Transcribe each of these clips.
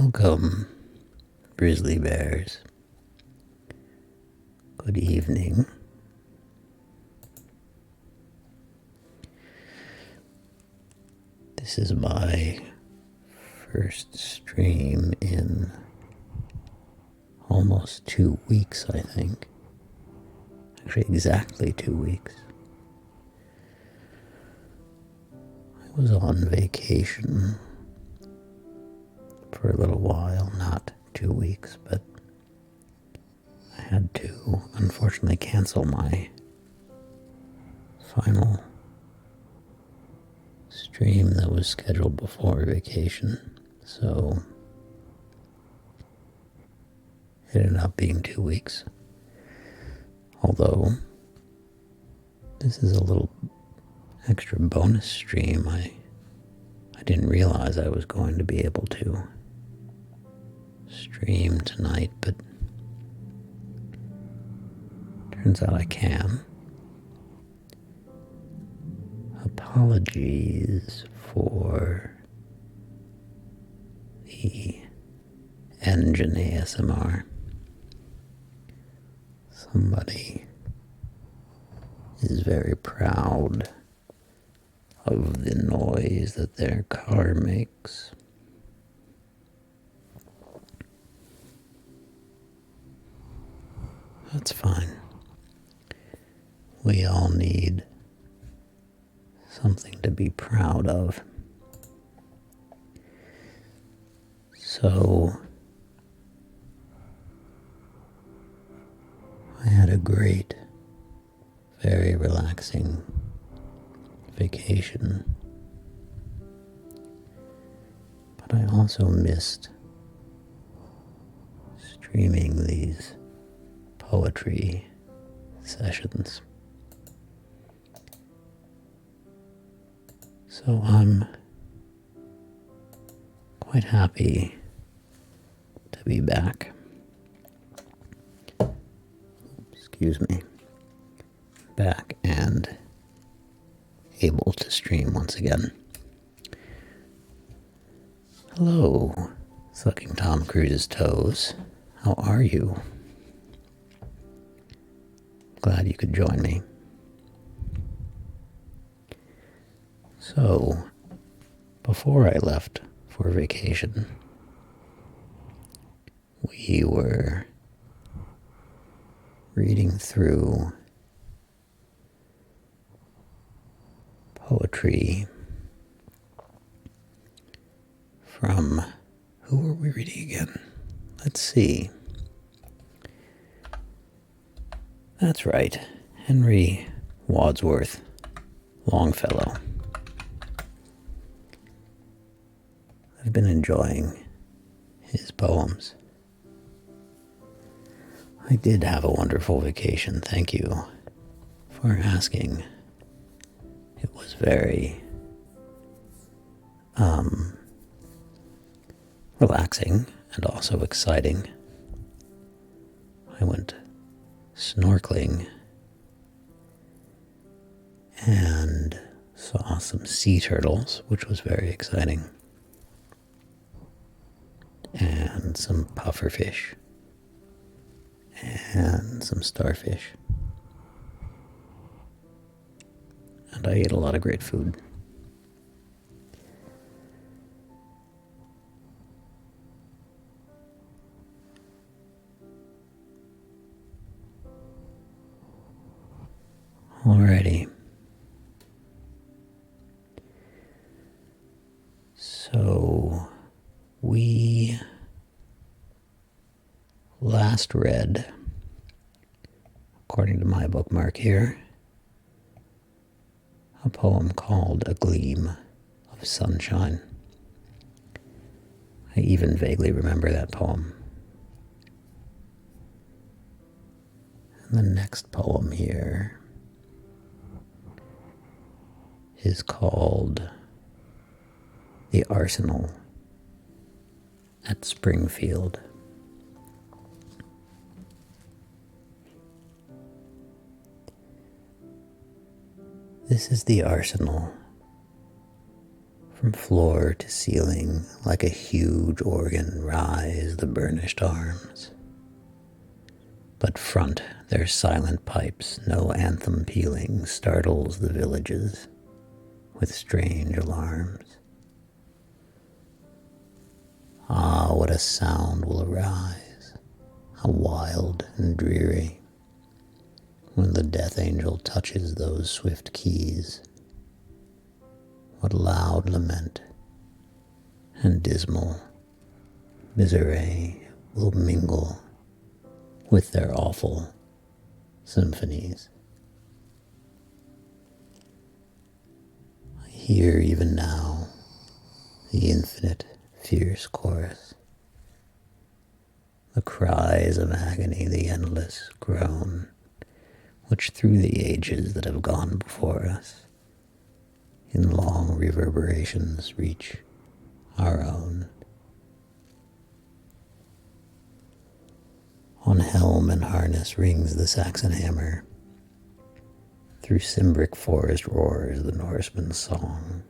Welcome, grizzly bears. Good evening. This is my first stream in almost 2 weeks, I think. Actually, exactly 2 weeks. I was on vacation for a little while, not 2 weeks, but I had to unfortunately cancel my final stream that was scheduled before vacation, so it ended up being 2 weeks. Although, this is a little extra bonus stream. I didn't realize I was going to be able to stream tonight, but turns out I can. Apologies for the engine ASMR. Somebody is very proud of the noise that their car makes. That's fine. We all need something to be proud of. So, I had a great, very relaxing vacation. But I also missed streaming these poetry sessions. So I'm quite happy to be back. Excuse me. Back and able to stream once again. Hello, sucking Tom Cruise's toes. How are you? Glad you could join me. So, before I left for vacation, we were reading through poetry from, who were we reading again? Let's see. That's right, Henry Wadsworth Longfellow. I've been enjoying his poems. I did have a wonderful vacation, thank you for asking. It was very relaxing and also exciting. I went snorkeling and saw some sea turtles, which was very exciting, and some pufferfish and some starfish. And I ate a lot of great food. Alrighty. So, we last read, according to my bookmark here, a poem called A Gleam of Sunshine. I even vaguely remember that poem. And the next poem here is called The Arsenal at Springfield. This is the arsenal From floor to ceiling, like a huge organ, rise the burnished arms. But front their silent pipes, no anthem pealing, startles the villages with strange alarms. Ah, what a sound will arise, how wild and dreary, when the death angel touches those swift keys. What loud lament and dismal misery will mingle with their awful symphonies. I hear even now the infinite fierce chorus, the cries of agony, the endless groan, which through the ages that have gone before us, in long reverberations reach our own. On helm and harness rings the Saxon hammer. Through Cimbric forest roars the Norseman's song.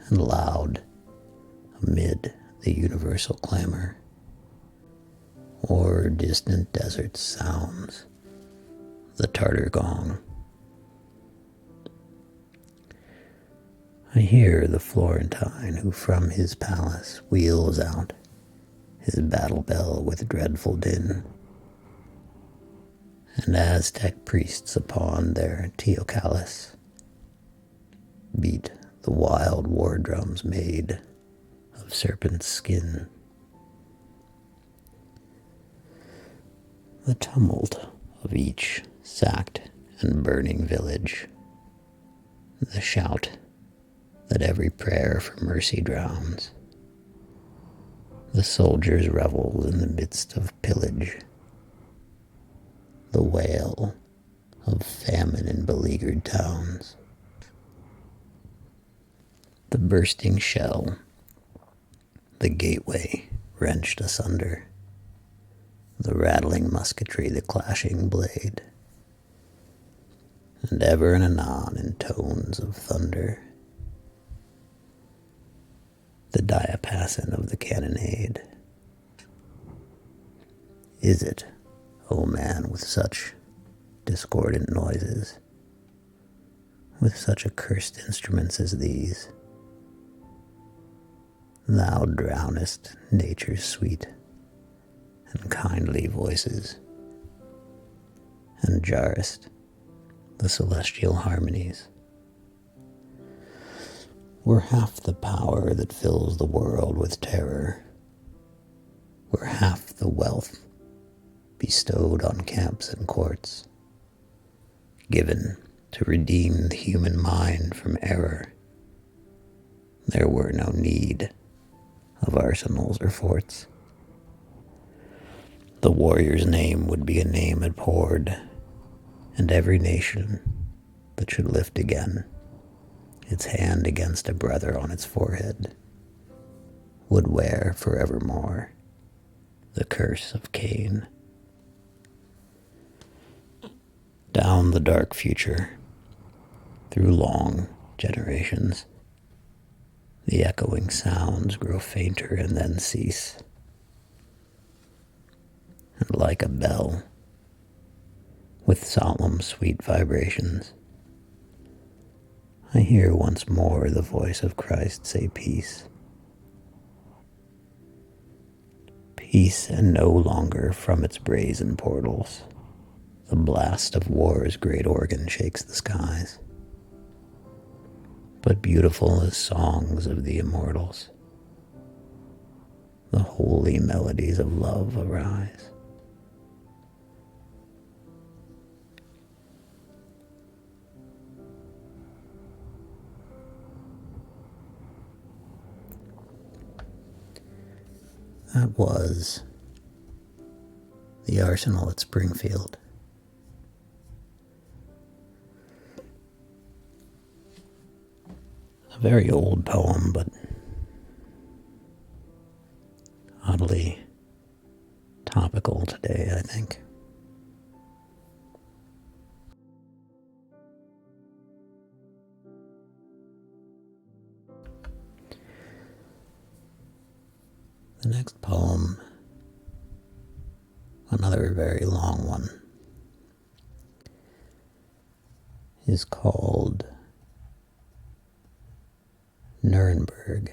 And loud, amid the universal clamor, o'er distant deserts sounds the Tartar gong. I hear the Florentine who from his palace wheels out his battle bell with dreadful din, and Aztec priests upon their teocallis beat the wild war drums made of serpent's skin. The tumult of each sacked and burning village, the shout that every prayer for mercy drowns, the soldiers revel in the midst of pillage, the wail of famine in beleaguered towns, the bursting shell, the gateway wrenched asunder, the rattling musketry, the clashing blade, and ever and anon in tones of thunder, the diapason of the cannonade. Is it, O man, with such discordant noises, with such accursed instruments as these, thou drownest nature's sweet and kindly voices, and jarrest the celestial harmonies? Were half the power that fills the world with terror, were half the wealth bestowed on camps and courts, given to redeem the human mind from error, there were no need of arsenals or forts. The warrior's name would be a name abhorred, and every nation that should lift again its hand against a brother on its forehead would wear forevermore the curse of Cain. Down the dark future, through long generations, the echoing sounds grow fainter and then cease. And like a bell, with solemn sweet vibrations, I hear once more the voice of Christ say, peace. Peace, and no longer from its brazen portals the blast of war's great organ shakes the skies, but beautiful as songs of the immortals, the holy melodies of love arise. That was the Arsenal at Springfield. A very old poem, but oddly topical today, I think. The next poem, another very long one, is called Nuremberg.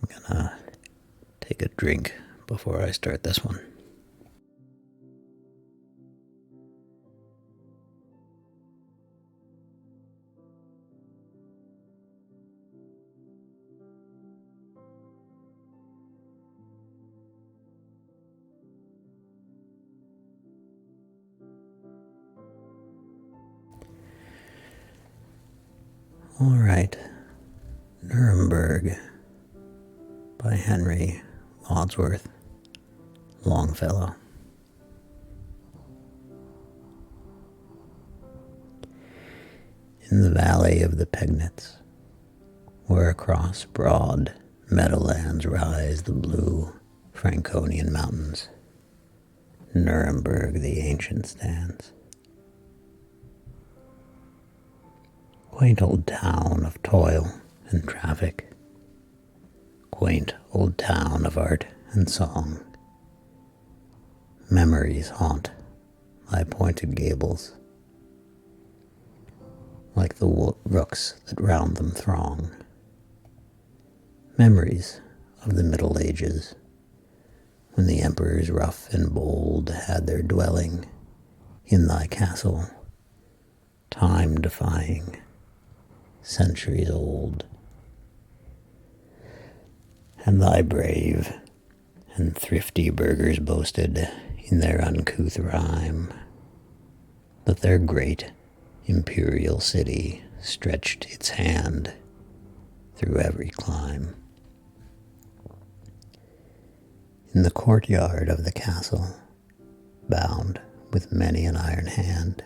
I'm gonna take a drink before I start this one. All right, Nuremberg by Henry Wadsworth Longfellow. In the valley of the Pegnitz, where across broad meadowlands rise the blue Franconian mountains, Nuremberg the ancient stands. Quaint old town of toil and traffic, quaint old town of art and song. Memories haunt thy pointed gables, like the rooks that round them throng. Memories of the Middle Ages, when the emperors rough and bold had their dwelling in thy castle, time-defying, centuries old. And thy brave and thrifty burghers boasted in their uncouth rhyme that their great imperial city stretched its hand through every clime. In the courtyard of the castle, bound with many an iron hand,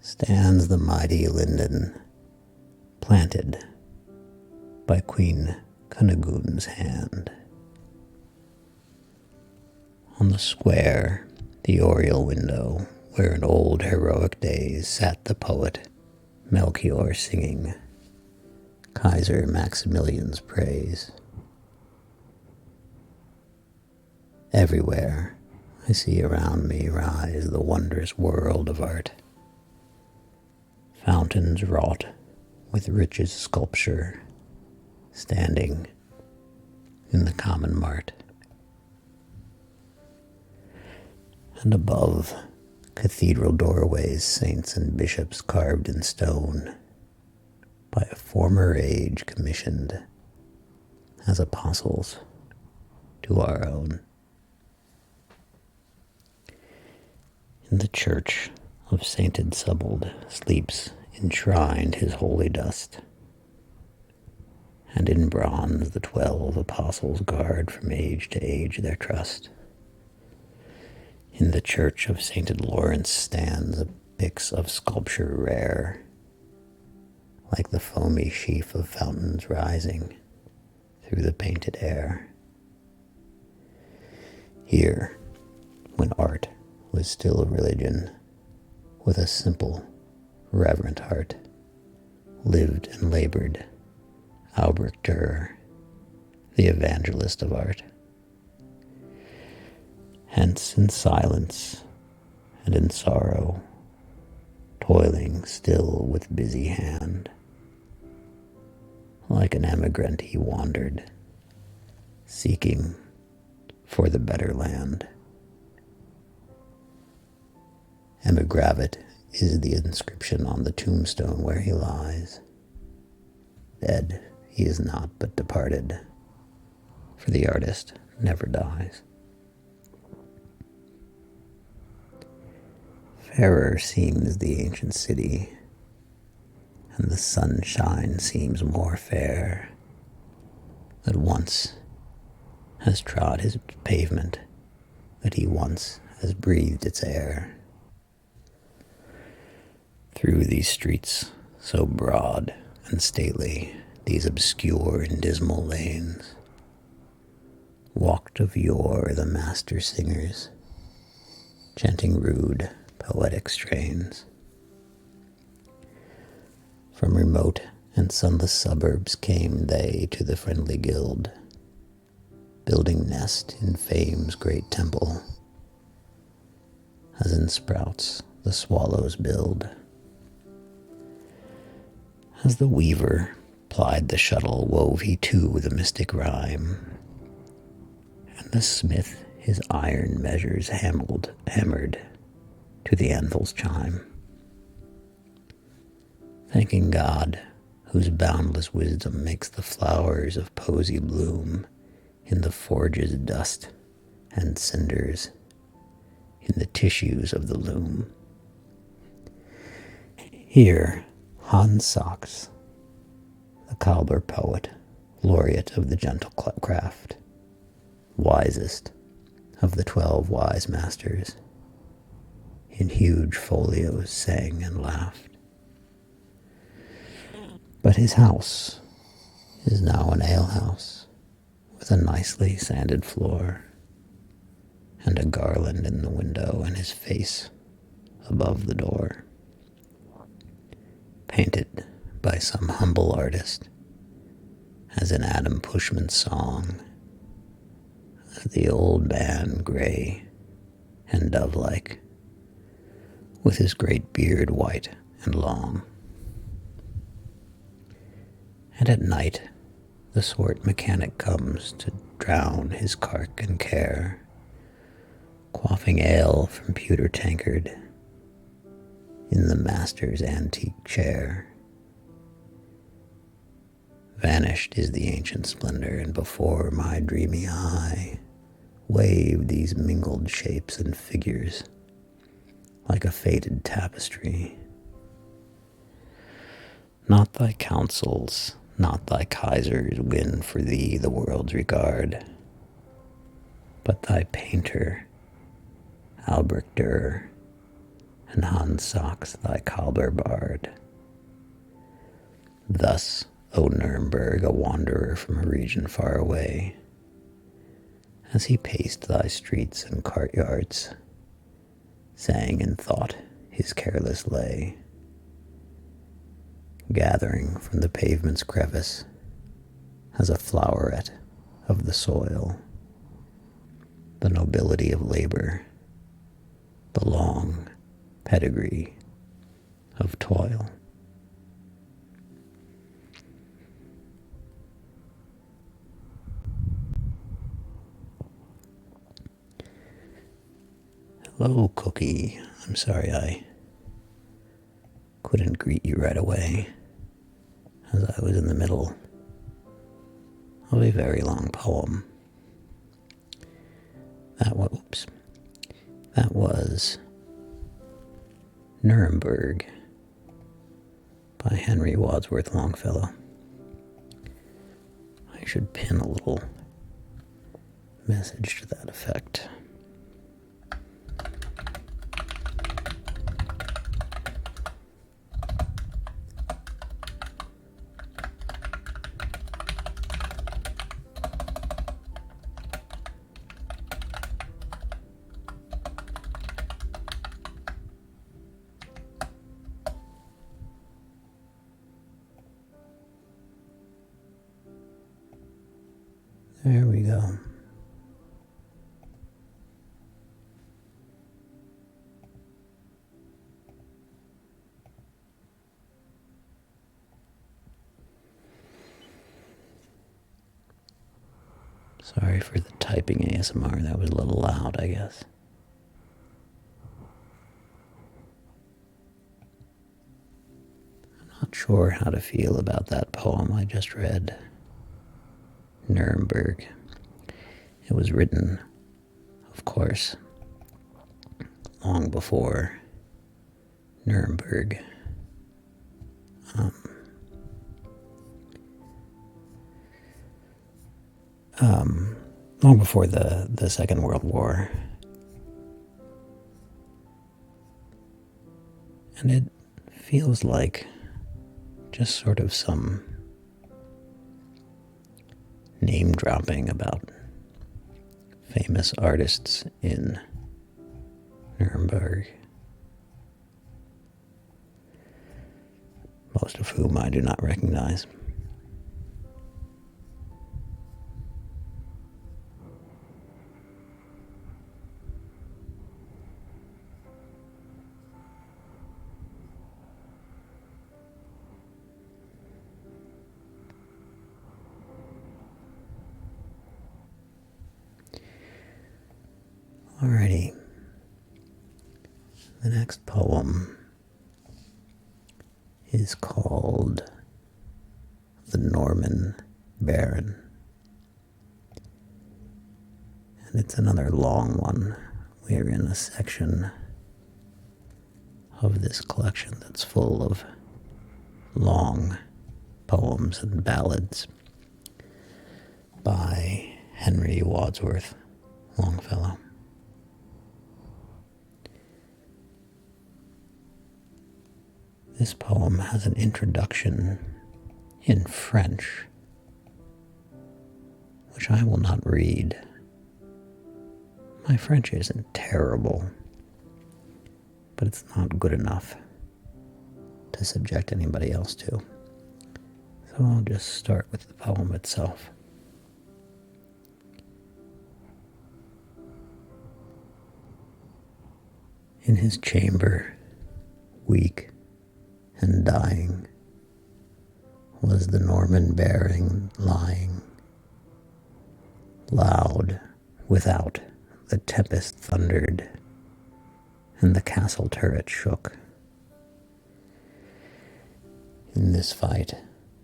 stands the mighty linden, planted by Queen Cunegunde's hand. On the square, the oriel window, where in old heroic days sat the poet Melchior singing Kaiser Maximilian's praise. Everywhere I see around me rise the wondrous world of art, fountains wrought with richest sculpture, standing in the common mart. And above, cathedral doorways, saints and bishops carved in stone, by a former age commissioned as apostles to our own. In the church of sainted Subbold sleeps enshrined his holy dust, and in bronze the 12 apostles guard from age to age their trust. In the church of sainted Lawrence stands a pyx of sculpture rare, like the foamy sheaf of fountains rising through the painted air. Here, when art was still a religion, with a simple, reverent heart, lived and labored Albrecht Dürer, the evangelist of art. Hence in silence and in sorrow, toiling still with busy hand, like an emigrant he wandered, seeking for the better land. Emigravit is the inscription on the tombstone where he lies. Dead he is not, but departed, for the artist never dies. Fairer seems the ancient city, and the sunshine seems more fair, that once has trod his pavement, that he once has breathed its air. Through these streets so broad and stately, these obscure and dismal lanes, walked of yore the master singers, chanting rude, poetic strains. From remote and sunless suburbs came they to the friendly guild, building nest in fame's great temple, as in sprouts the swallows build. As the weaver plied the shuttle, wove he too the mystic rhyme, and the smith his iron measures hammered to the anvil's chime, thanking God, whose boundless wisdom makes the flowers of poesy bloom in the forge's dust and cinders, in the tissues of the loom. Here, Hans Sachs, the cobbler poet, laureate of the gentle craft, wisest of the 12 wise masters, in huge folios sang and laughed. But his house is now an alehouse, with a nicely sanded floor, and a garland in the window, and his face above the door, painted by some humble artist, as in Adam Pushman's song, as the old man gray and dove-like, with his great beard white and long. And at night the swart mechanic comes to drown his cark and care, quaffing ale from pewter tankard in the master's antique chair. Vanished is the ancient splendor, and before my dreamy eye wave these mingled shapes and figures like a faded tapestry. Not thy counsels, not thy Kaisers win for thee the world's regard, but thy painter, Albrecht Dürer, and Hans Sachs, thy cobbler bard. Thus, O Nuremberg, a wanderer from a region far away, as he paced thy streets and courtyards, sang in thought his careless lay, gathering from the pavement's crevice as a floweret of the soil the nobility of labor, the long pedigree of toil. Hello, Cookie. I'm sorry I couldn't greet you right away, as I was in the middle of a very long poem. That was Nuremberg by Henry Wadsworth Longfellow. I should pin a little message to that effect. There we go. Sorry for the typing ASMR. That was a little loud, I guess. I'm not sure how to feel about that poem I just read. Nuremberg. It was written, of course, long before Nuremberg. Long before the Second World War. And it feels like just sort of some name dropping about famous artists in Nuremberg. most of whom I do not recognize. Alrighty. The next poem is called The Norman Baron. And it's another long one. We are in a section of this collection that's full of long poems and ballads by Henry Wadsworth Longfellow. This poem has an introduction in French, which I will not read. My French isn't terrible, but it's not good enough to subject anybody else to. So I'll just start with the poem itself. In his chamber, weak and dying, was the Norman Baron lying. Loud without the tempest thundered, and the castle turret shook. In this fight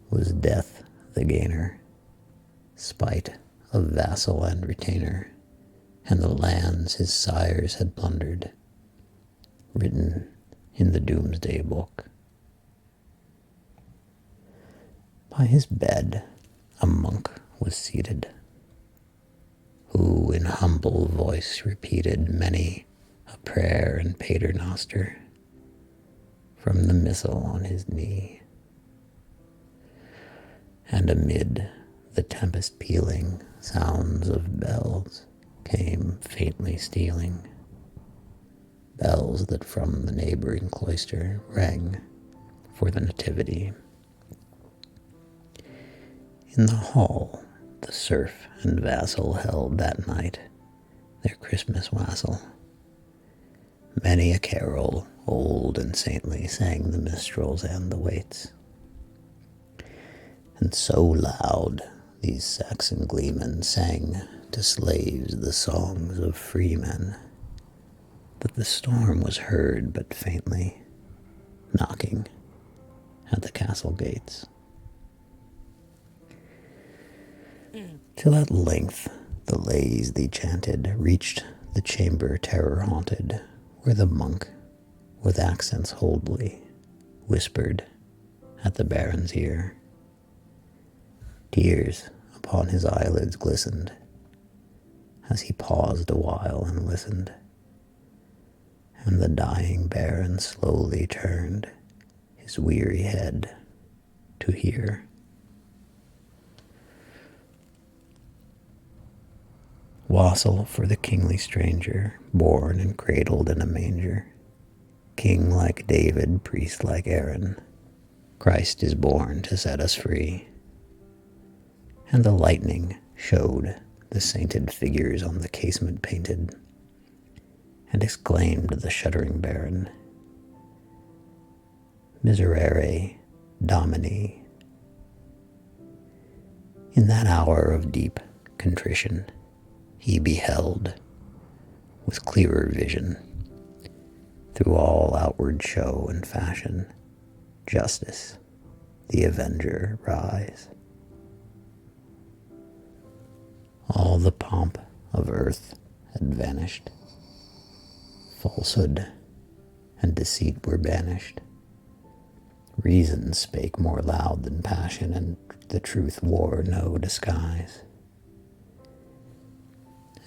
was death the gainer, spite of vassal and retainer, and the lands his sires had plundered, written in the doomsday book. By his bed a monk was seated, who in humble voice repeated many a prayer and paternoster from the missal on his knee. And amid the tempest pealing, sounds of bells came faintly stealing, bells that from the neighboring cloister rang for the nativity. In the hall, the serf and vassal held that night their Christmas wassail. Many a carol, old and saintly, sang the minstrels and the waits. And so loud these Saxon gleemen sang to slaves the songs of freemen, that the storm was heard but faintly, knocking at the castle gates. Till at length the lays they chanted reached the chamber terror-haunted, where the monk, with accents holdly, whispered at the baron's ear. Tears upon his eyelids glistened, as he paused a while and listened, and the dying baron slowly turned his weary head to hear. Wassail for the kingly stranger, born and cradled in a manger. King like David, priest like Aaron, Christ is born to set us free. And the lightning showed the sainted figures on the casement painted, and exclaimed the shuddering baron, Miserere Domini. In that hour of deep contrition, he beheld, with clearer vision, through all outward show and fashion, justice, the avenger, rise. All the pomp of earth had vanished, falsehood and deceit were banished. Reason spake more loud than passion, and the truth wore no disguise.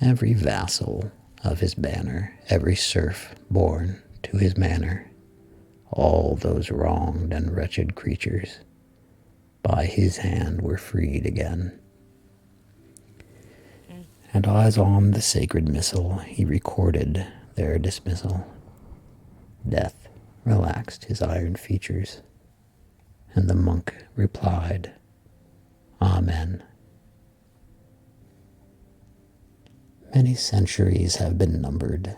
Every vassal of his banner, every serf born to his manor, all those wronged and wretched creatures, by his hand were freed again. And as on the sacred missal he recorded their dismissal, death relaxed his iron features, And the monk replied, Amen. Many centuries have been numbered,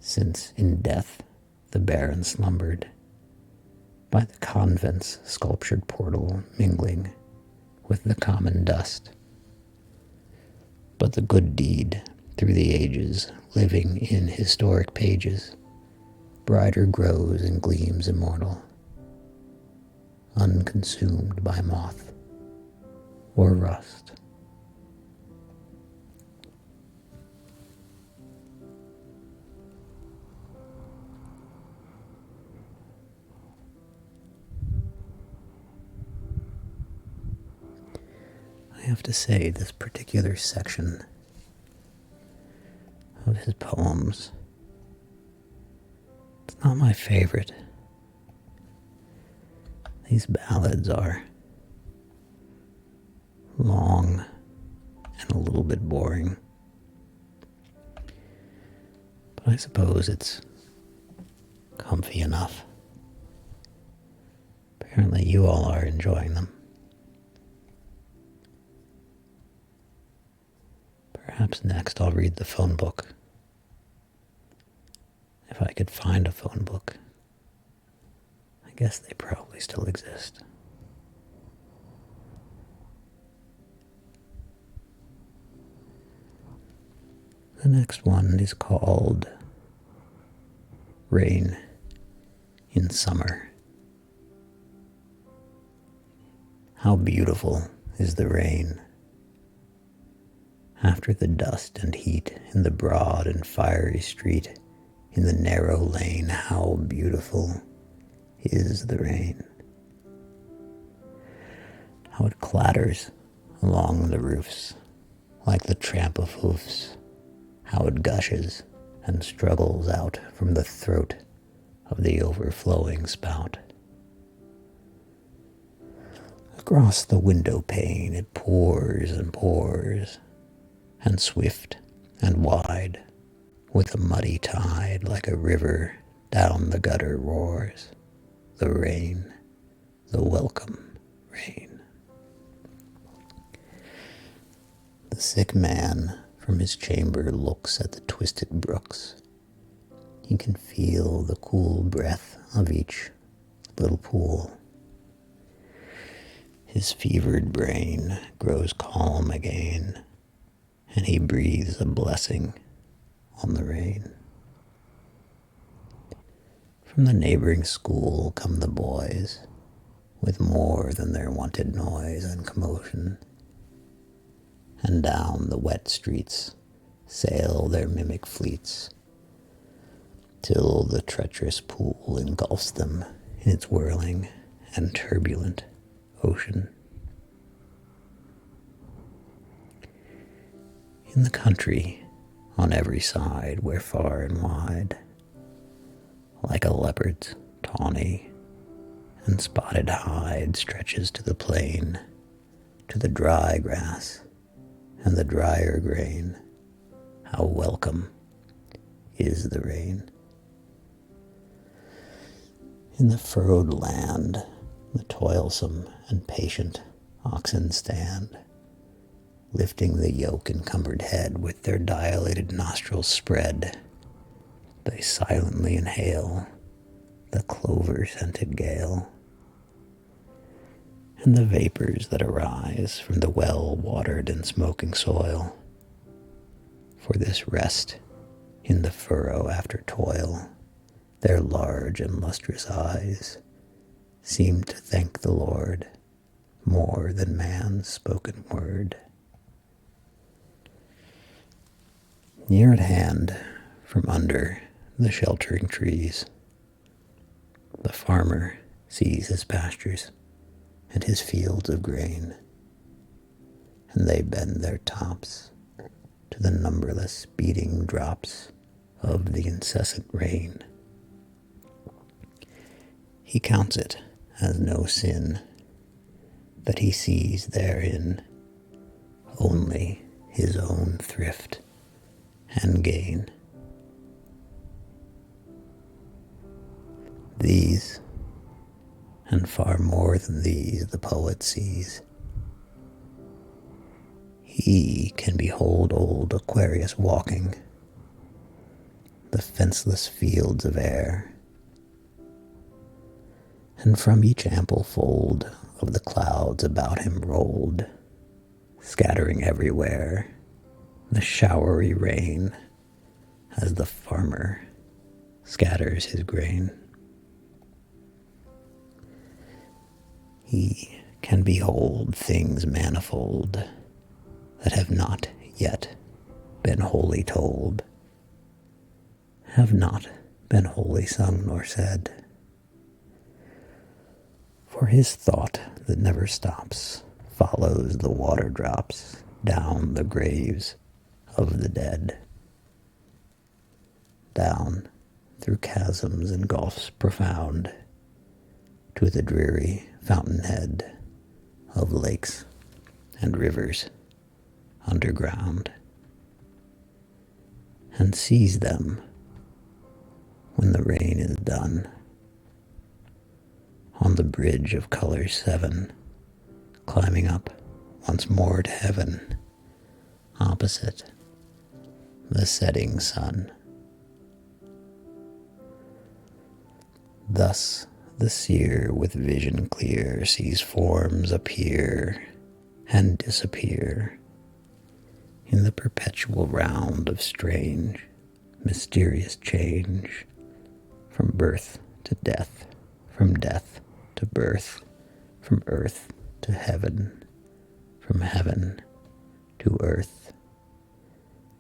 since in death the baron slumbered, by the convent's sculptured portal mingling with the common dust. But the good deed through the ages, living in historic pages, brighter grows and gleams immortal, unconsumed by moth or rust. I have to say, this particular section of his poems, it's not my favorite. These ballads are long and a little bit boring. But I suppose it's comfy enough. Apparently you all are enjoying them. Perhaps next I'll read the phone book. If I could find a phone book. I guess they probably still exist. The next one is called Rain in Summer. How beautiful is the rain. After the dust and heat in the broad and fiery street, in the narrow lane, how beautiful is the rain. How it clatters along the roofs like the tramp of hoofs, how it gushes and struggles out from the throat of the overflowing spout. Across the window pane it pours and pours, and swift and wide, with a muddy tide like a river down the gutter roars. The rain, the welcome rain. The sick man from his chamber looks at the twisted brooks. He can feel the cool breath of each little pool. His fevered brain grows calm again, and he breathes a blessing on the rain. From the neighboring school come the boys, with more than their wonted noise and commotion, and down the wet streets sail their mimic fleets, till the treacherous pool engulfs them in its whirling and turbulent ocean. In the country, on every side, where far and wide, like a leopard's tawny and spotted hide stretches to the plain, to the dry grass and the drier grain, how welcome is the rain. In the furrowed land, the toilsome and patient oxen stand, lifting the yoke-encumbered head with their dilated nostrils spread. They silently inhale the clover-scented gale, and the vapors that arise from the well-watered and smoking soil. For this rest in the furrow after toil, their large and lustrous eyes seem to thank the Lord more than man's spoken word. Near at hand, from under the sheltering trees, the farmer sees his pastures and his fields of grain, and they bend their tops to the numberless beating drops of the incessant rain. He counts it as no sin that he sees therein only his own thrift and gain. These and far more than these the poet sees. He can behold old Aquarius walking the fenceless fields of air, and from each ample fold of the clouds about him rolled, scattering everywhere the showery rain, as the farmer scatters his grain. He can behold things manifold that have not yet been wholly told, have not been wholly sung nor said. For his thought that never stops follows the water drops down the graves of the dead, down through chasms and gulfs profound to the dreary fountainhead of lakes and rivers underground, and sees them when the rain is done on the bridge of colors 7, climbing up once more to heaven opposite the setting sun. Thus the seer with vision clear sees forms appear and disappear in the perpetual round of strange, mysterious change, from birth to death, from death to birth, from earth to heaven, from heaven to earth,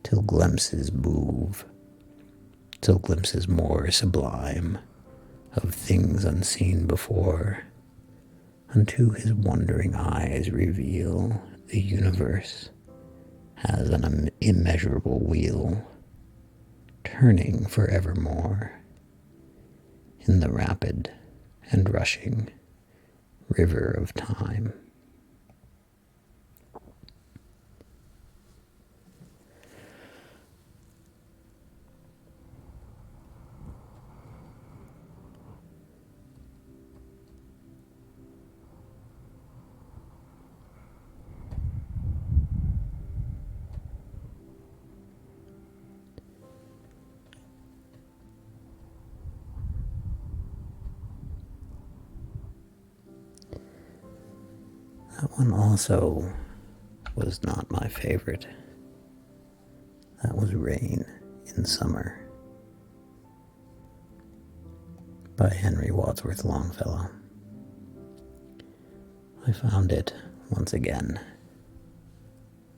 till glimpses move, till glimpses more sublime of things unseen before, unto his wondering eyes reveal the universe as an immeasurable wheel, turning forevermore in the rapid and rushing river of time. That one also was not my favorite. That was Rain in Summer by Henry Wadsworth Longfellow. I found it, once again,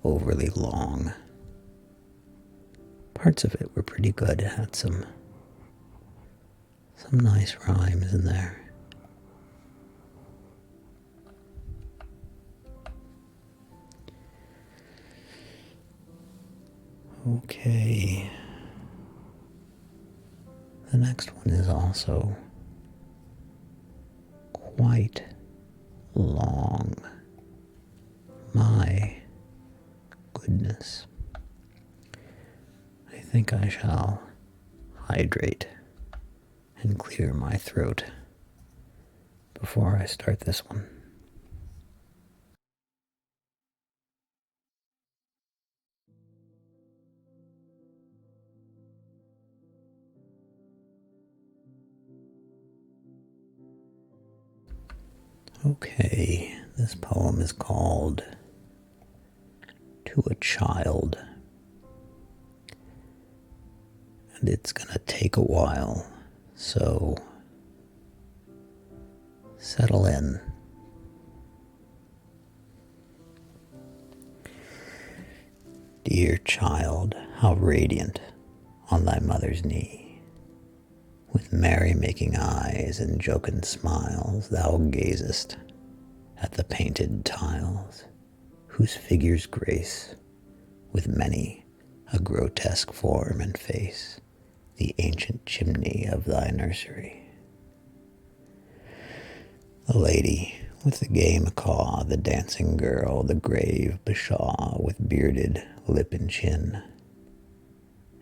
overly long. Parts of it were pretty good. It had some nice rhymes in there. Okay. The next one is also quite long. My goodness. I think I shall hydrate and clear my throat before I start this one. Okay, this poem is called To a Child, and it's gonna take a while, so settle in. Dear child, how radiant on thy mother's knee, with merry-making eyes and jocund smiles, thou gazest at the painted tiles, whose figures grace, with many a grotesque form and face, the ancient chimney of thy nursery. The lady with the gay macaw, the dancing girl, the grave bashaw, with bearded lip and chin,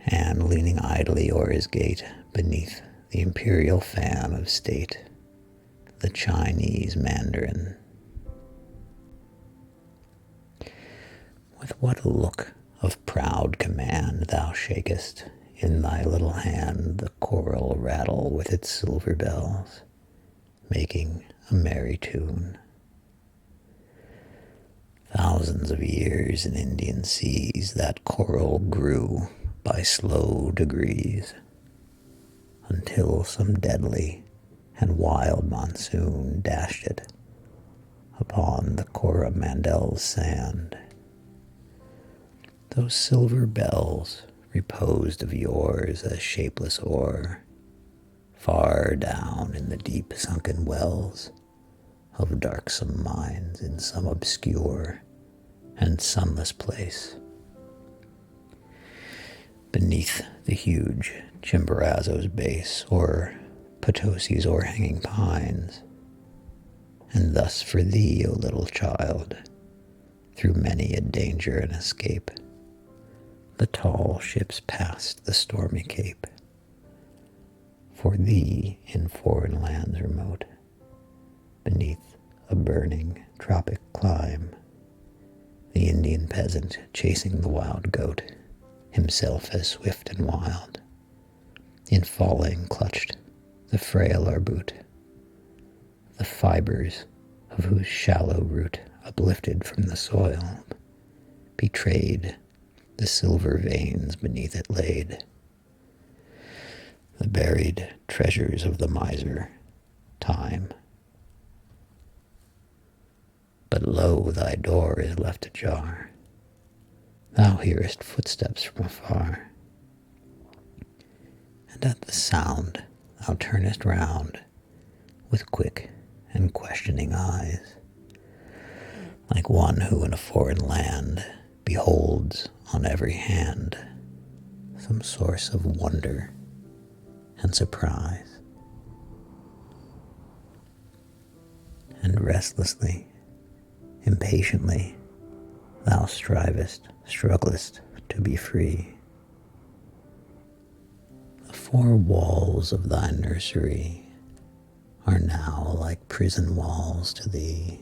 and leaning idly o'er his gate beneath the imperial fan of state, the Chinese Mandarin. With what a look of proud command thou shakest in thy little hand the choral rattle with its silver bells, making a merry tune. Thousands of years in Indian seas that choral grew by slow degrees, until some deadly and wild monsoon dashed it upon the Coromandel's sand. Those silver bells reposed of yours as shapeless ore, far down in the deep sunken wells of darksome minds in some obscure and sunless place. Beneath the huge Chimborazo's base, or Potosi's o'erhanging pines, and thus for thee, O little child, through many a danger and escape, the tall ships passed the stormy cape. For thee in foreign lands remote, beneath a burning tropic clime, the Indian peasant chasing the wild goat, himself as swift and wild, in falling clutched the frail arbute, the fibers of whose shallow root, uplifted from the soil, betrayed the silver veins beneath it laid, the buried treasures of the miser, time. But lo, thy door is left ajar, thou hearest footsteps from afar, and at the sound thou turnest round with quick and questioning eyes, like one who in a foreign land beholds on every hand some source of wonder and surprise. And restlessly, impatiently, thou strugglest to be free. The four walls of thy nursery are now like prison walls to thee.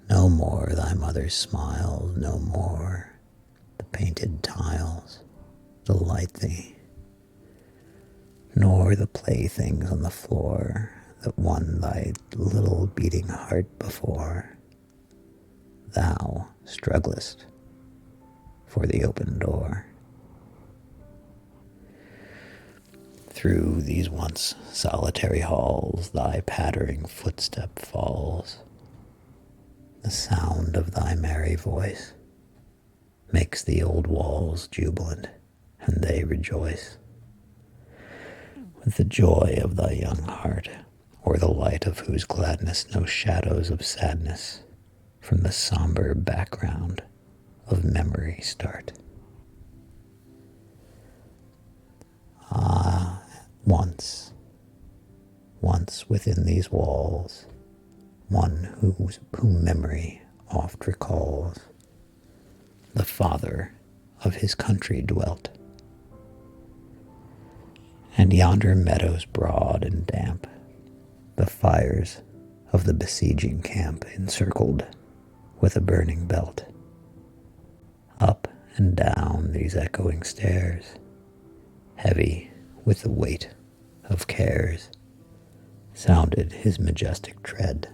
No more thy mother's smiles, no more the painted tiles delight thee, nor the playthings on the floor that won thy little beating heart before. Thou strugglest for the open door. Through these once solitary halls thy pattering footstep falls. The sound of thy merry voice makes the old walls jubilant, and they rejoice with the joy of thy young heart, or the light of whose gladness no shadows of sadness from the somber background of memory start. Ah, once within these walls, one whom memory oft recalls, the father of his country dwelt. And yonder meadows broad and damp, the fires of the besieging camp encircled with a burning belt. Up and down these echoing stairs, heavy with the weight of cares, sounded his majestic tread.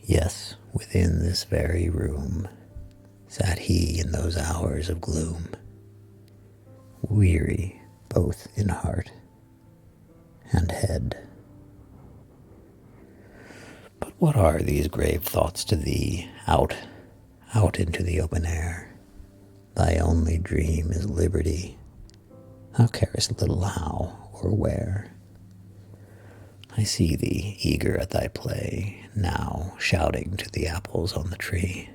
Yes, within this very room sat he in those hours of gloom, weary both in heart and head. But what are these grave thoughts to thee, out into the open air? Thy only dream is liberty. Thou carest little how or where. I see thee eager at thy play, now shouting to the apples on the tree,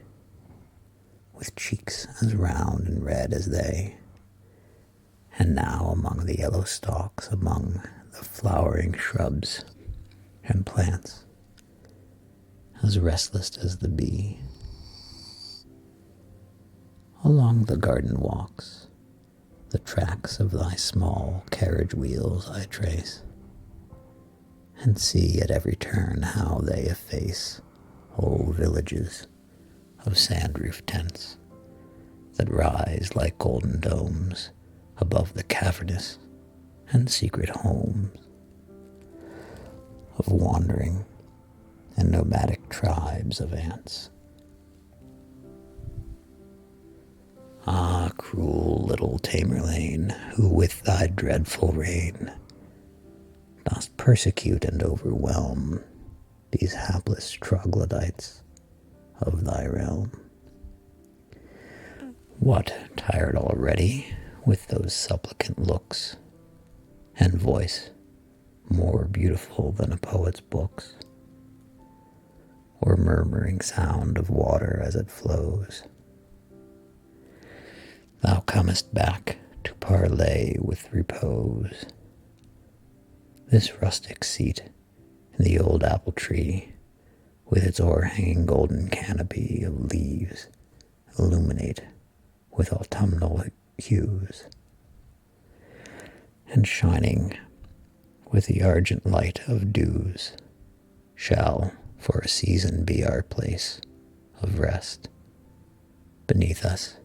with cheeks as round and red as they, and now among the yellow stalks, among the flowering shrubs and plants, as restless as the bee. Along the garden walks, the tracks of thy small carriage wheels I trace, and see at every turn how they efface whole villages of sand-roof tents that rise like golden domes above the cavernous and secret homes of wandering and nomadic tribes of ants. Ah, cruel little Tamerlane, who with thy dreadful reign dost persecute and overwhelm these hapless troglodytes of thy realm. What, tired already with those supplicant looks and voice more beautiful than a poet's books, or murmuring sound of water as it flows? Thou comest back to parley with repose. This rustic seat in the old apple tree, with its o'erhanging golden canopy of leaves illuminate with autumnal hues, and shining with the argent light of dews, shall for a season be our place of rest. Beneath us,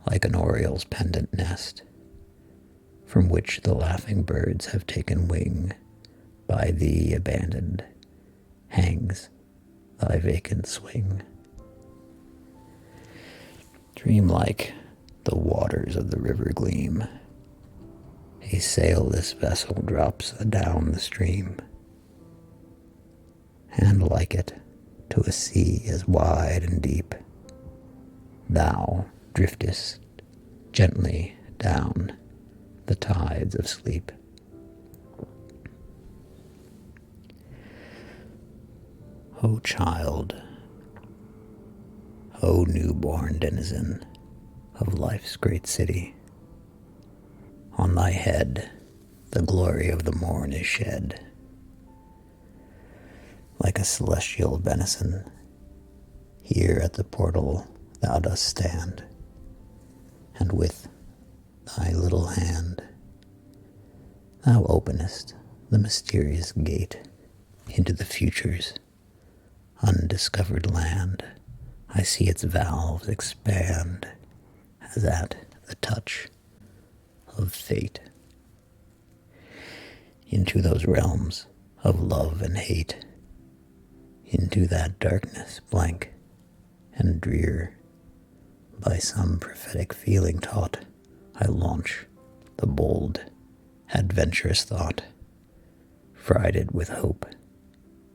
like an oriole's pendant nest, from which the laughing birds have taken wing, by thee abandoned, hangs thy vacant swing. Dreamlike the waters of the river gleam, a sailless vessel drops adown the stream, and like it to a sea as wide and deep, thou driftest gently down the tides of sleep. O child, O newborn denizen of life's great city, on thy head the glory of the morn is shed. Like a celestial benison, here at the portal thou dost stand, and with thy little hand thou openest the mysterious gate into the future's undiscovered land. I see its valves expand as at the touch of fate, into those realms of love and hate, into that darkness blank and drear. By some prophetic feeling taught, I launch the bold, adventurous thought, freighted with hope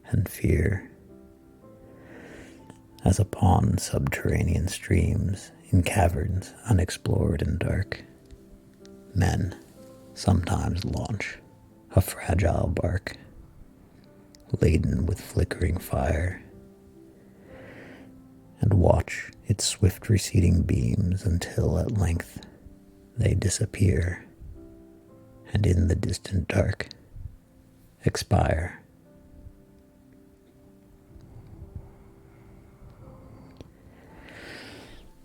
and fear. As upon subterranean streams, in caverns unexplored and dark, men sometimes launch a fragile bark, laden with flickering fire, and watch its swift receding beams until at length they disappear, and in the distant dark expire.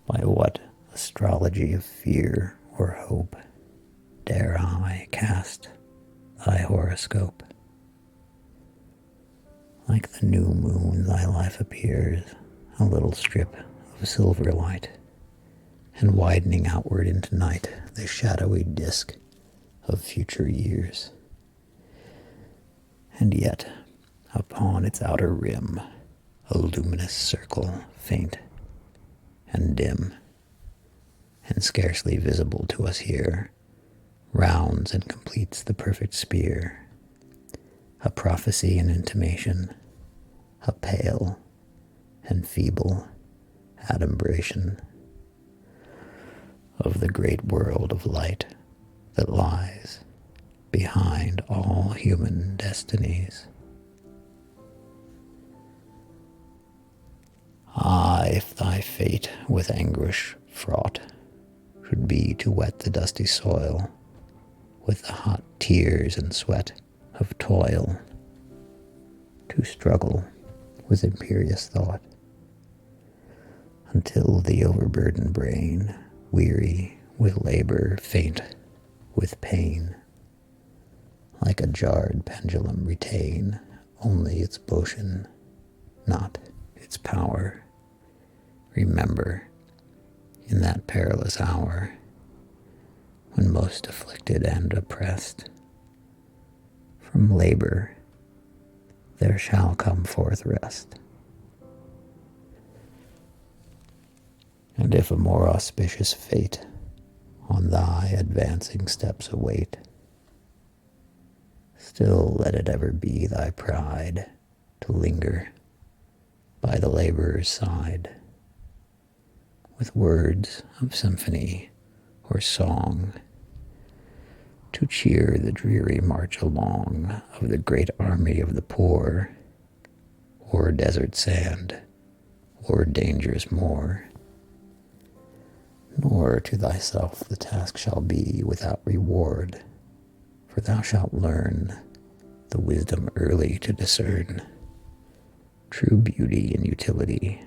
By what astrology of fear or hope dare I cast thy horoscope? Like the new moon thy life appears, a little strip of silver light, and widening outward into night the shadowy disk of future years. And yet, upon its outer rim, a luminous circle, faint and dim, and scarcely visible to us here, rounds and completes the perfect sphere, a prophecy and intimation, a pale and feeble adumbration of the great world of light that lies behind all human destinies. Ah, if thy fate with anguish fraught should be to wet the dusty soil with the hot tears and sweat of toil, to struggle with imperious thought, until the overburdened brain, weary with labor, faint with pain, like a jarred pendulum retain only its motion, not its power. Remember, in that perilous hour, when most afflicted and oppressed, from labor there shall come forth rest. And if a more auspicious fate on thy advancing steps await, still let it ever be thy pride to linger by the laborer's side, with words of symphony or song, to cheer the dreary march along of the great army of the poor, o'er desert sand, or dangers more. Nor to thyself the task shall be without reward, for thou shalt learn the wisdom early to discern true beauty and utility,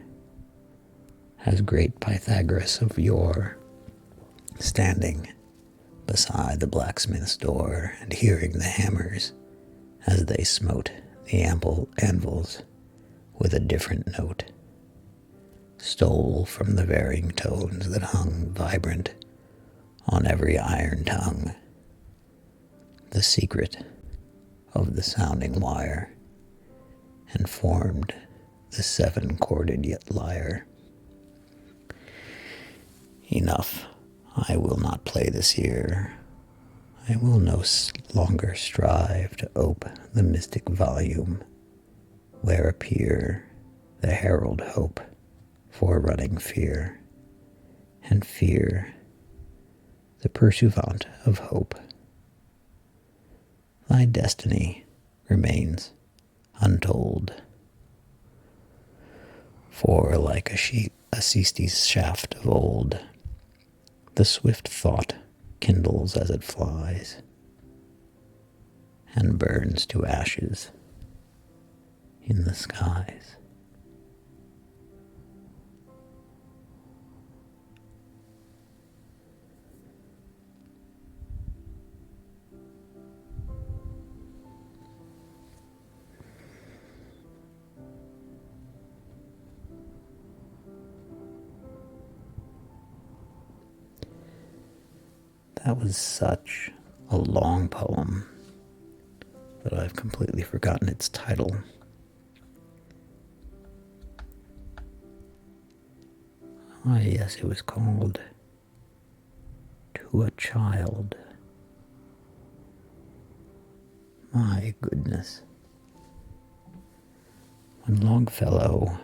as great Pythagoras of yore, standing beside the blacksmith's door, and hearing the hammers as they smote the ample anvils with a different note, stole from the varying tones that hung vibrant on every iron tongue the secret of the sounding wire, and formed the seven-chorded yet lyre. Enough, I will not play this here. I will no longer strive to ope the mystic volume, where appear the herald hope, forerunning fear, and fear the pursuivant of hope. Thy destiny remains untold, for like a Cestes shaft of old, the swift thought kindles as it flies, and burns to ashes in the skies. That was such a long poem that I've completely forgotten its title. Ah, yes, it was called To a Child. My goodness. When Longfellow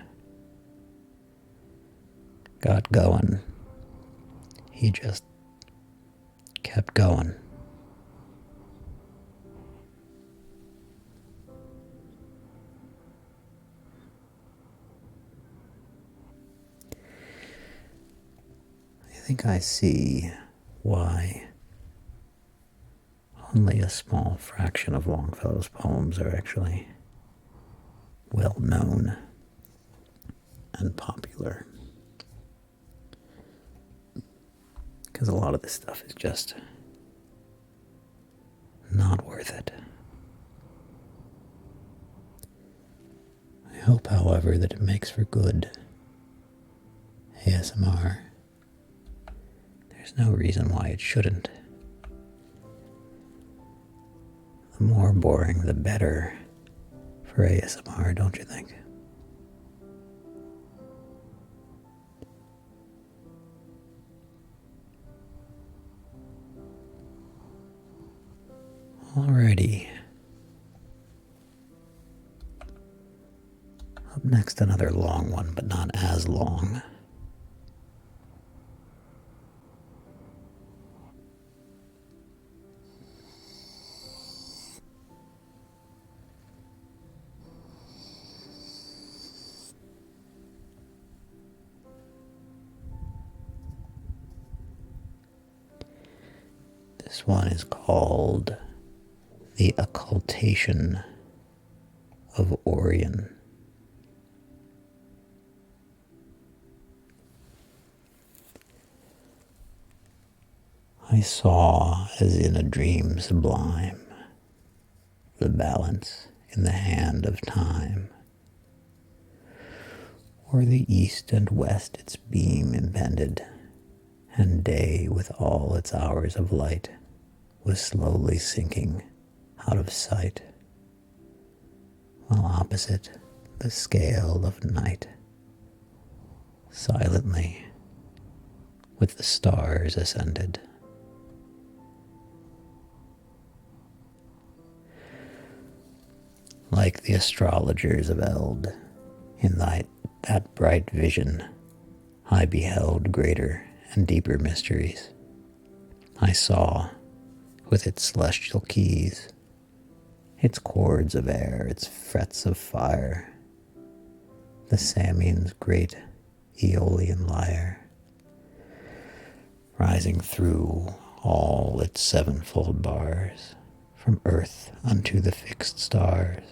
got going, he just kept going. I think I see why only a small fraction of Longfellow's poems are actually well known and popular. Because a lot of this stuff is just not worth it. I hope, however, that it makes for good ASMR. There's no reason why it shouldn't. The more boring, the better for ASMR, don't you think? Alrighty. Up next, another long one, but not as long. This one is called The Occultation of Orion. I saw, as in a dream sublime, the balance in the hand of time. O'er the east and west its beam impended, and day with all its hours of light was slowly sinking out of sight, while opposite the scale of night, silently with the stars ascended. Like the astrologers of eld, in that bright vision I beheld greater and deeper mysteries. I saw, with its celestial keys, its chords of air, its frets of fire, the Samian's great Aeolian lyre, rising through all its sevenfold bars, from earth unto the fixed stars,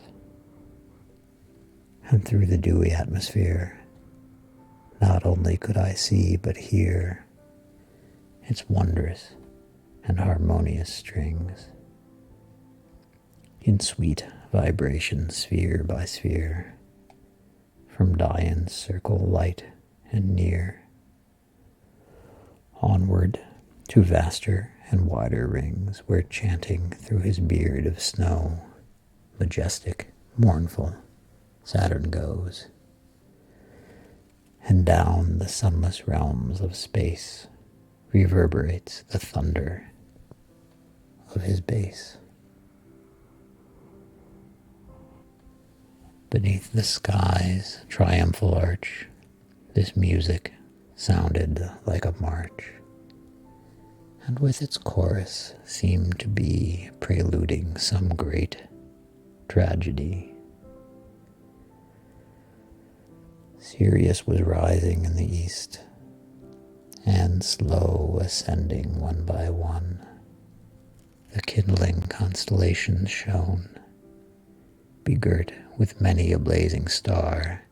and through the dewy atmosphere. Not only could I see but hear its wondrous and harmonious strings, in sweet vibration, sphere by sphere, from Dian's circle light and near, onward to vaster and wider rings, where chanting through his beard of snow, majestic, mournful, Saturn goes, and down the sunless realms of space reverberates the thunder of his bass. Beneath the sky's triumphal arch, this music sounded like a march, and with its chorus seemed to be preluding some great tragedy. Sirius was rising in the east, and slow ascending one by one, the kindling constellations shone. Begirt with many a blazing star,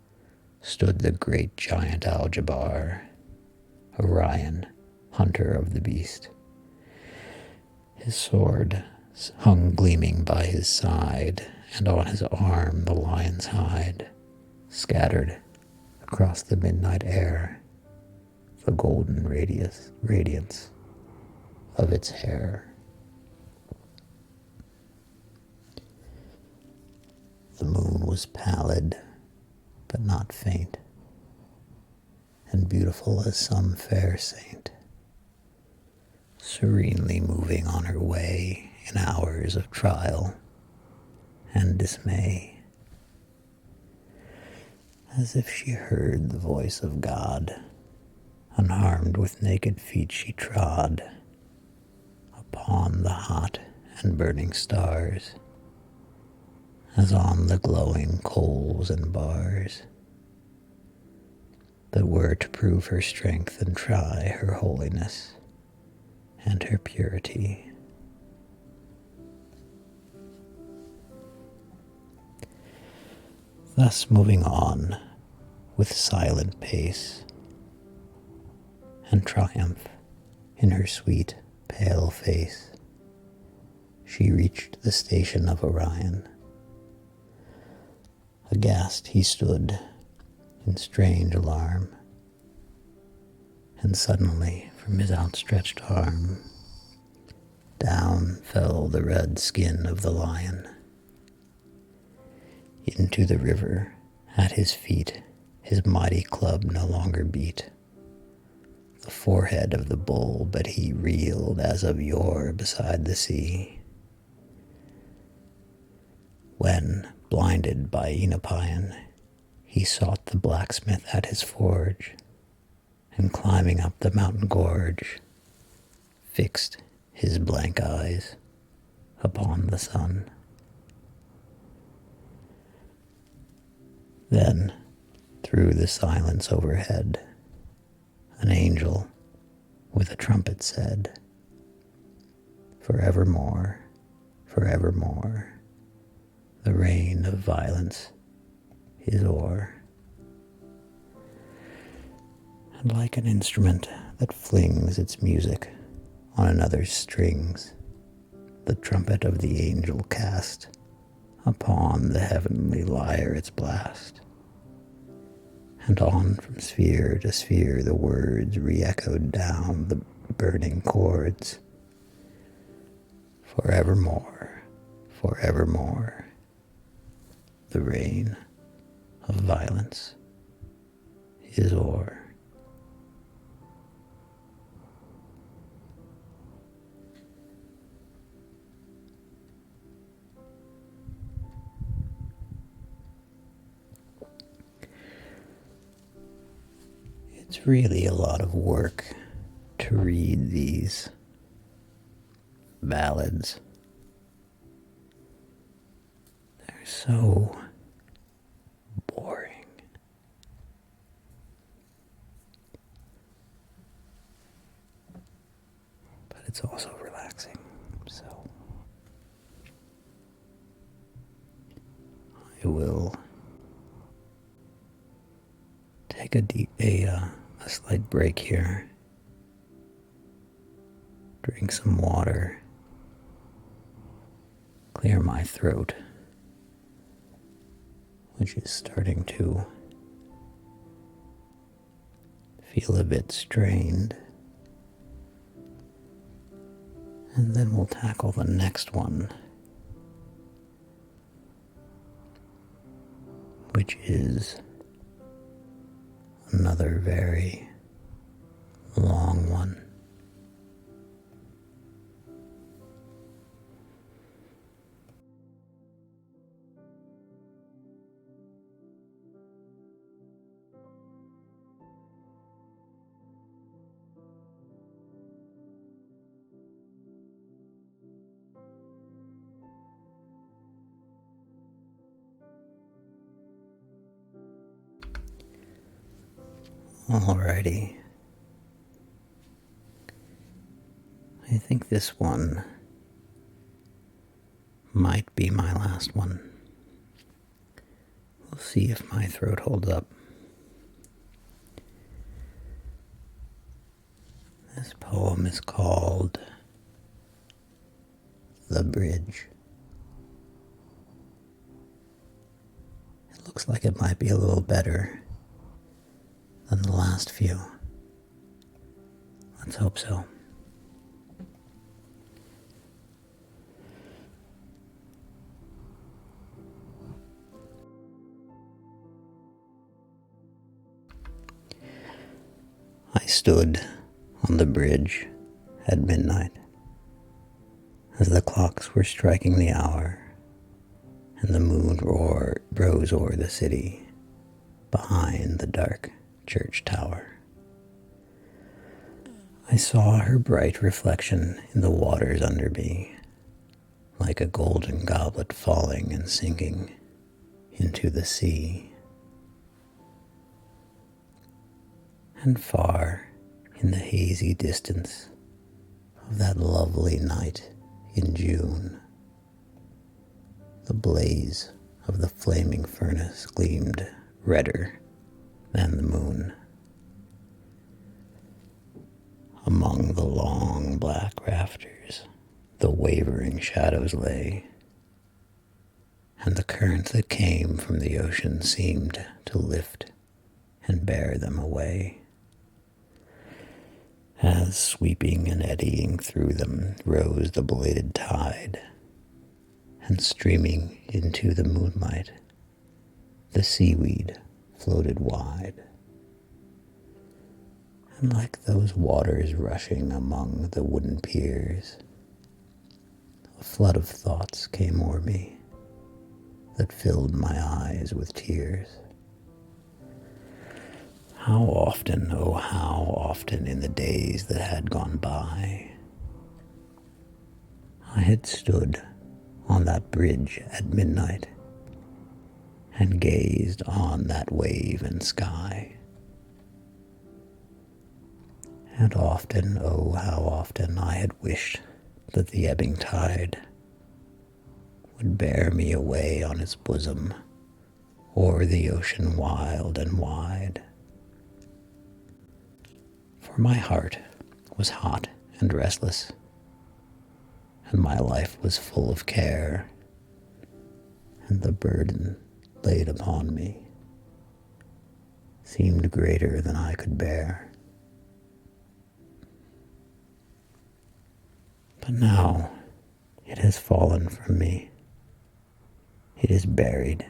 stood the great giant Algebar, Orion, hunter of the beast. His sword hung gleaming by his side, and on his arm the lion's hide, scattered across the midnight air, the golden radiance of its hair. The moon was pallid, but not faint, and beautiful as some fair saint, serenely moving on her way in hours of trial and dismay, as if she heard the voice of God. Unharmed with naked feet she trod upon the hot and burning stars, as on the glowing coals and bars, that were to prove her strength and try her holiness and her purity. Thus moving on with silent pace and triumph in her sweet, pale face, she reached the station of Orion. Aghast he stood in strange alarm, and suddenly from his outstretched arm down fell the red skin of the lion. Into the river at his feet his mighty club no longer beat the forehead of the bull, but he reeled as of yore beside the sea, when, blinded by Oenopion, he sought the blacksmith at his forge, and climbing up the mountain gorge, fixed his blank eyes upon the sun. Then, through the silence overhead, an angel with a trumpet said, "Forevermore, forevermore, the reign of violence is o'er." And like an instrument that flings its music on another's strings, the trumpet of the angel cast Upon the heavenly lyre its blast, and on from sphere to sphere the words re-echoed down the burning chords. Forevermore, forevermore, the reign of violence is o'er. It's really a lot of work to read these ballads. They're so boring. But it's also relaxing, so I will take a slight break here, drink some water, clear my throat, which is starting to feel a bit strained, and then we'll tackle the next one, which is another very long one. Alrighty. I think this one might be my last one. We'll see if my throat holds up. This poem is called The Bridge. It looks like it might be a little better than the last few. Let's hope so. I stood on the bridge at midnight as the clocks were striking the hour and the moon rose o'er the city behind the dark church tower. I saw her bright reflection in the waters under me, like a golden goblet falling and sinking into the sea. And far in the hazy distance of that lovely night in June, the blaze of the flaming furnace gleamed redder than the moon. Among the long black rafters, the wavering shadows lay, and the current that came from the ocean seemed to lift and bear them away. As sweeping and eddying through them rose the bladed tide, and streaming into the moonlight, the seaweed floated wide. And like those waters rushing among the wooden piers, a flood of thoughts came o'er me that filled my eyes with tears. How often, oh how often in the days that had gone by, I had stood on that bridge at midnight and gazed on that wave and sky. And often, oh how often I had wished that the ebbing tide would bear me away on its bosom o'er the ocean wild and wide. For my heart was hot and restless, and my life was full of care, and the burden laid upon me seemed greater than I could bear. But now it has fallen from me. It is buried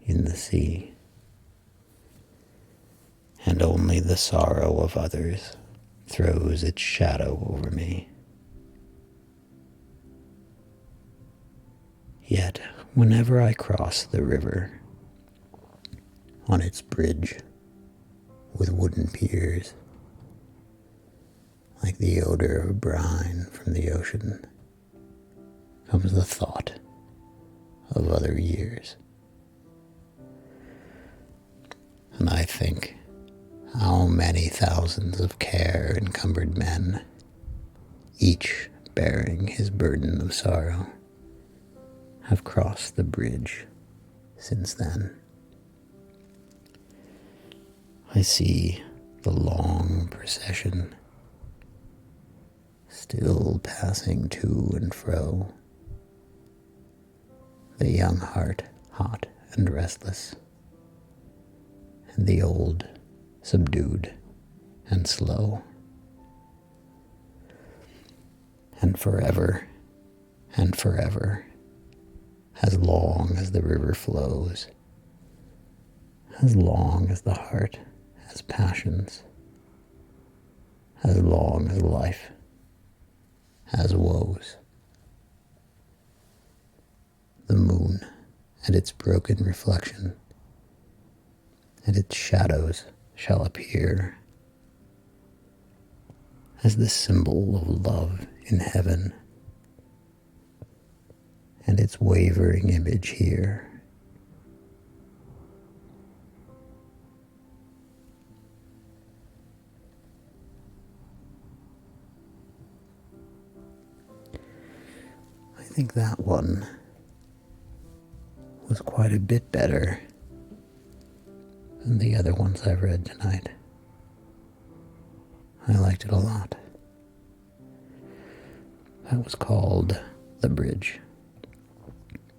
in the sea, and only the sorrow of others throws its shadow over me. Yet, whenever I cross the river on its bridge with wooden piers, like the odor of brine from the ocean, comes the thought of other years. And I think how many thousands of care-encumbered men, each bearing his burden of sorrow, have crossed the bridge since then. I see the long procession still passing to and fro, the young heart hot and restless, and the old subdued and slow. And forever, as long as the river flows, as long as the heart has passions, as long as life has woes, the moon and its broken reflection and its shadows shall appear as the symbol of love in heaven, and its wavering image here. I think that one was quite a bit better than the other ones I've read tonight. I liked it a lot. That was called The Bridge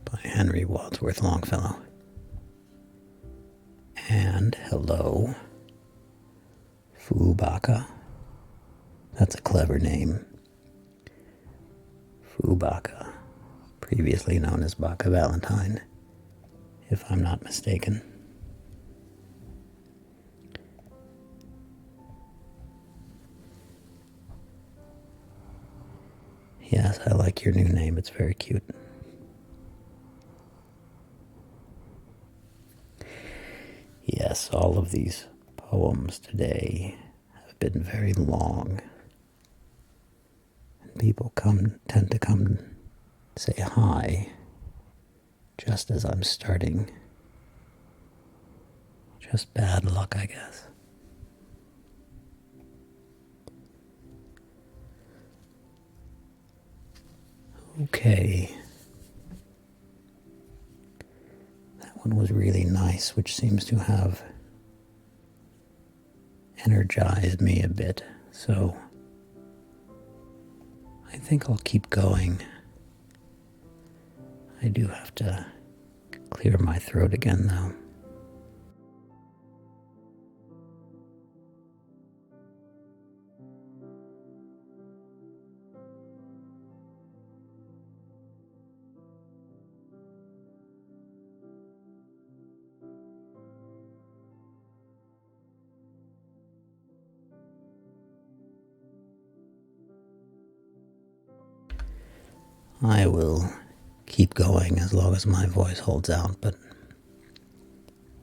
by Henry Wadsworth Longfellow. And hello, Fubaka. That's a clever name. Fubaka, previously known as Baka Valentine, if I'm not mistaken. Yes, I like your new name. It's very cute. Yes, all of these poems today have been very long. And people tend to come say hi just as I'm starting. Just bad luck, I guess. Okay. That one was really nice, which seems to have energized me a bit. So I think I'll keep going. I do have to clear my throat again, though. I will keep going as long as my voice holds out, but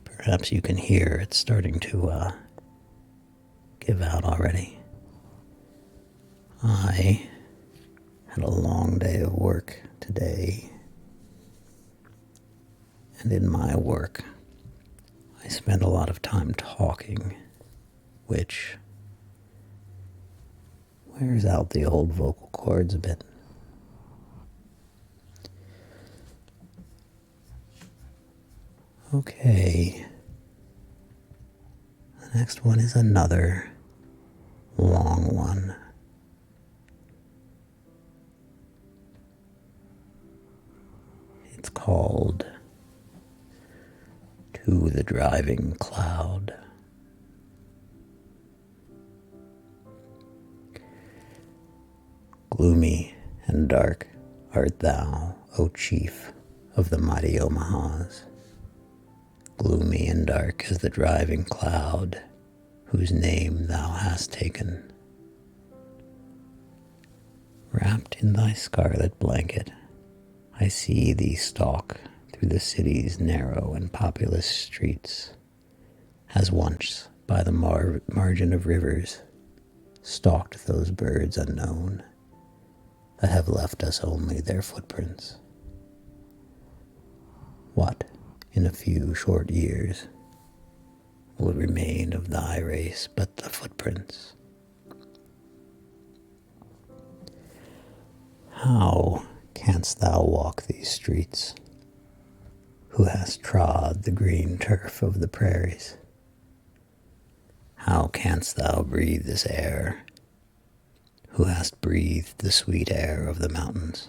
perhaps you can hear it's starting to give out already. I had a long day of work today, and in my work, I spend a lot of time talking, which wears out the old vocal cords a bit. Okay, the next one is another long one. It's called to the driving cloud. Gloomy and dark art thou, O chief of the mighty Omahas, gloomy and dark as the driving cloud whose name thou hast taken. Wrapped in thy scarlet blanket, I see thee stalk through the city's narrow and populous streets, as once by the margin of rivers stalked those birds unknown that have left us only their footprints. What, in a few short years, will remain of thy race but the footprints? How canst thou walk these streets, who hast trod the green turf of the prairies? How canst thou breathe this air, who hast breathed the sweet air of the mountains?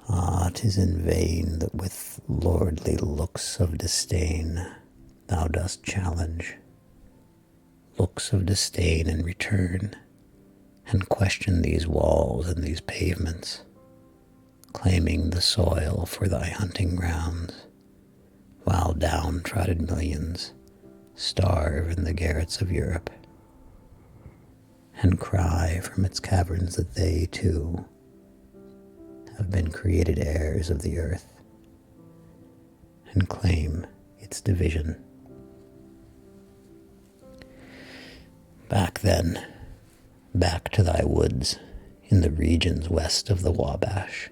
Ah, 'tis in vain that with lordly looks of disdain thou dost challenge, looks of disdain in return, and question these walls and these pavements, claiming the soil for thy hunting grounds, while downtrodden millions starve in the garrets of Europe, and cry from its caverns that they, too, have been created heirs of the earth, and claim its division. Back then, back to thy woods in the regions west of the Wabash.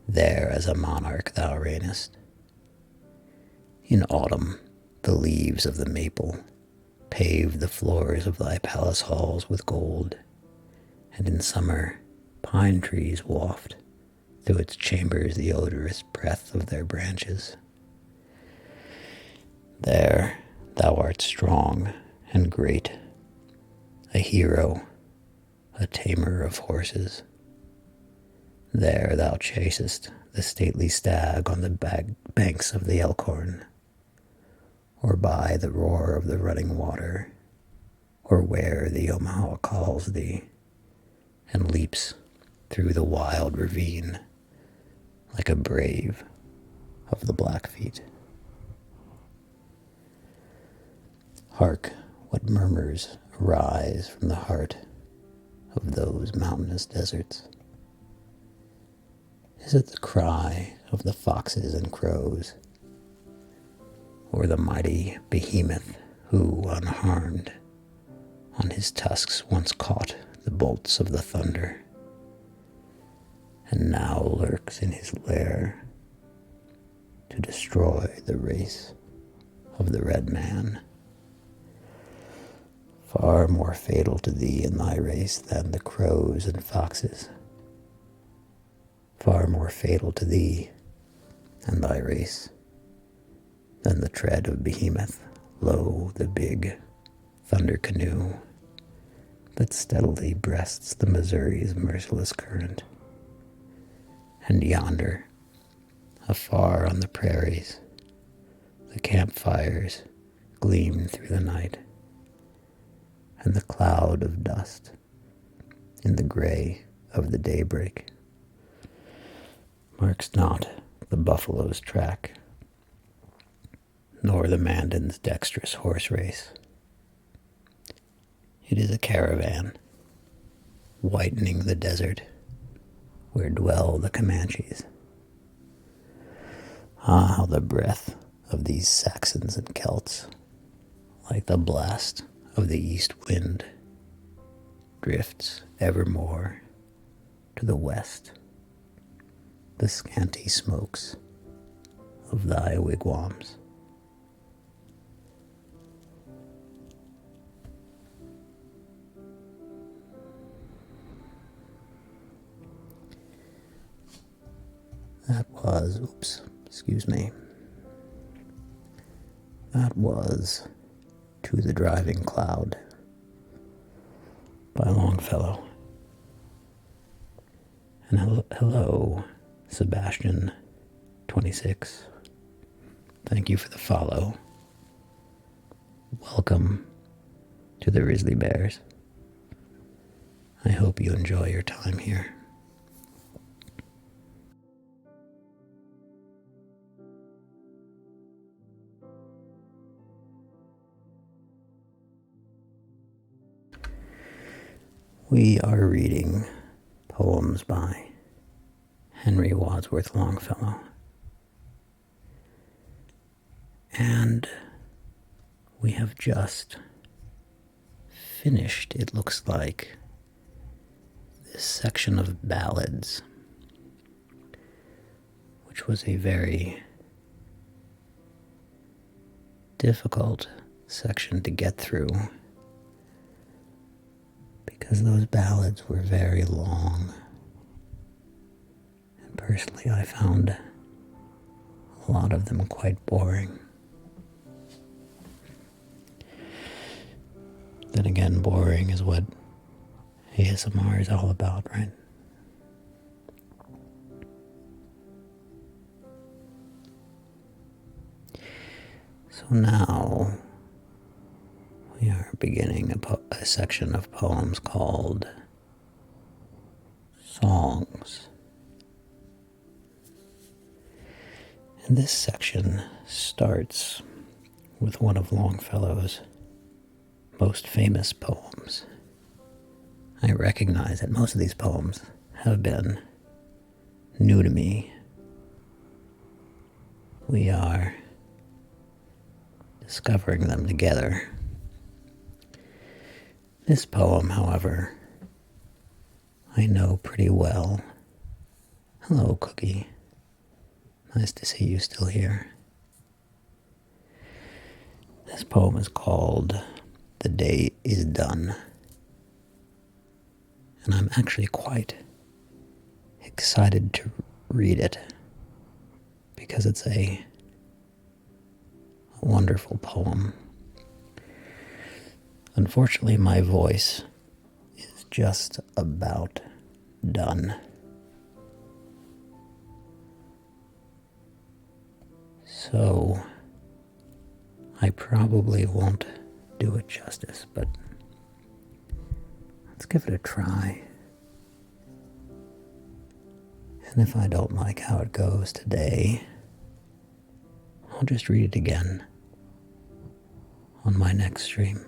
There as a monarch thou reignest. In autumn, the leaves of the maple pave the floors of thy palace halls with gold, and in summer, pine trees waft through its chambers the odorous breath of their branches. There thou art strong and great, a hero, a tamer of horses. There thou chasest the stately stag on the banks of the Elkhorn, or by the roar of the running water, or where the Omaha calls thee, and leaps through the wild ravine like a brave of the Blackfeet. Hark, what murmurs arise from the heart of those mountainous deserts. Is it the cry of the foxes and crows, or the mighty behemoth who, unharmed, on his tusks once caught the bolts of the thunder, and now lurks in his lair to destroy the race of the red man? Far more fatal to thee and thy race than the crows and foxes. Far more fatal to thee and thy race than the tread of behemoth, lo, the big thunder canoe that steadily breasts the Missouri's merciless current. And yonder, afar on the prairies, the campfires gleam through the night, and the cloud of dust in the gray of the daybreak marks not the buffalo's track, nor the Mandan's dexterous horse race. It is a caravan, whitening the desert where dwell the Comanches. Ah, how the breath of these Saxons and Celts, like the blast of the east wind, drifts evermore to the west, the scanty smokes of thy wigwams. That was To the Driving Cloud by Longfellow. And hello, Sebastian 26. Thank you for the follow. Welcome to the Grizzly Bears. I hope you enjoy your time here. We are reading poems by Henry Wadsworth Longfellow. And we have just finished, it looks like, this section of ballads, which was a very difficult section to get through because those ballads were very long. And personally, I found a lot of them quite boring. Then again, boring is what ASMR is all about, right? So now we are beginning a section of poems called Songs. And this section starts with one of Longfellow's most famous poems. I recognize that most of these poems have been new to me. We are discovering them together. This poem, however, I know pretty well. Hello, Cookie. Nice to see you still here. This poem is called The Day is Done. And I'm actually quite excited to read it because it's a wonderful poem. Unfortunately, my voice is just about done. So I probably won't do it justice, but let's give it a try. And if I don't like how it goes today, I'll just read it again on my next stream.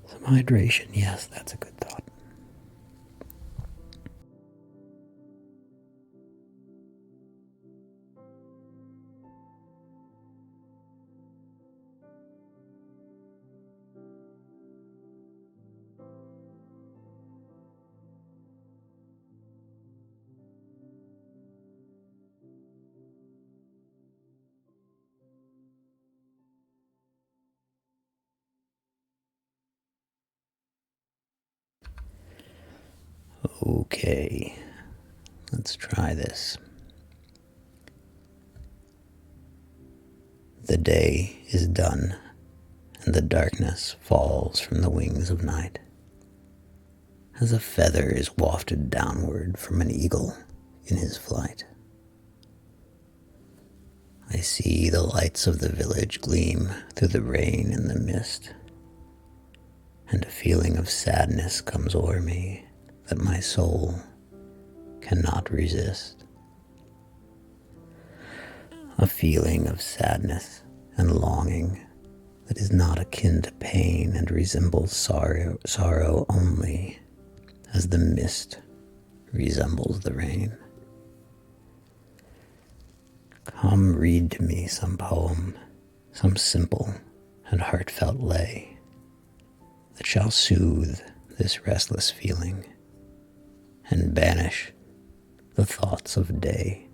Some hydration, yes, that's a good thought. Okay, let's try this. The day is done, and the darkness falls from the wings of night, as a feather is wafted downward from an eagle in his flight. I see the lights of the village gleam through the rain and the mist, and a feeling of sadness comes o'er me that my soul cannot resist. A feeling of sadness and longing that is not akin to pain and resembles sorrow only as the mist resembles the rain. Come read to me some poem, some simple and heartfelt lay that shall soothe this restless feeling and banish the thoughts of day.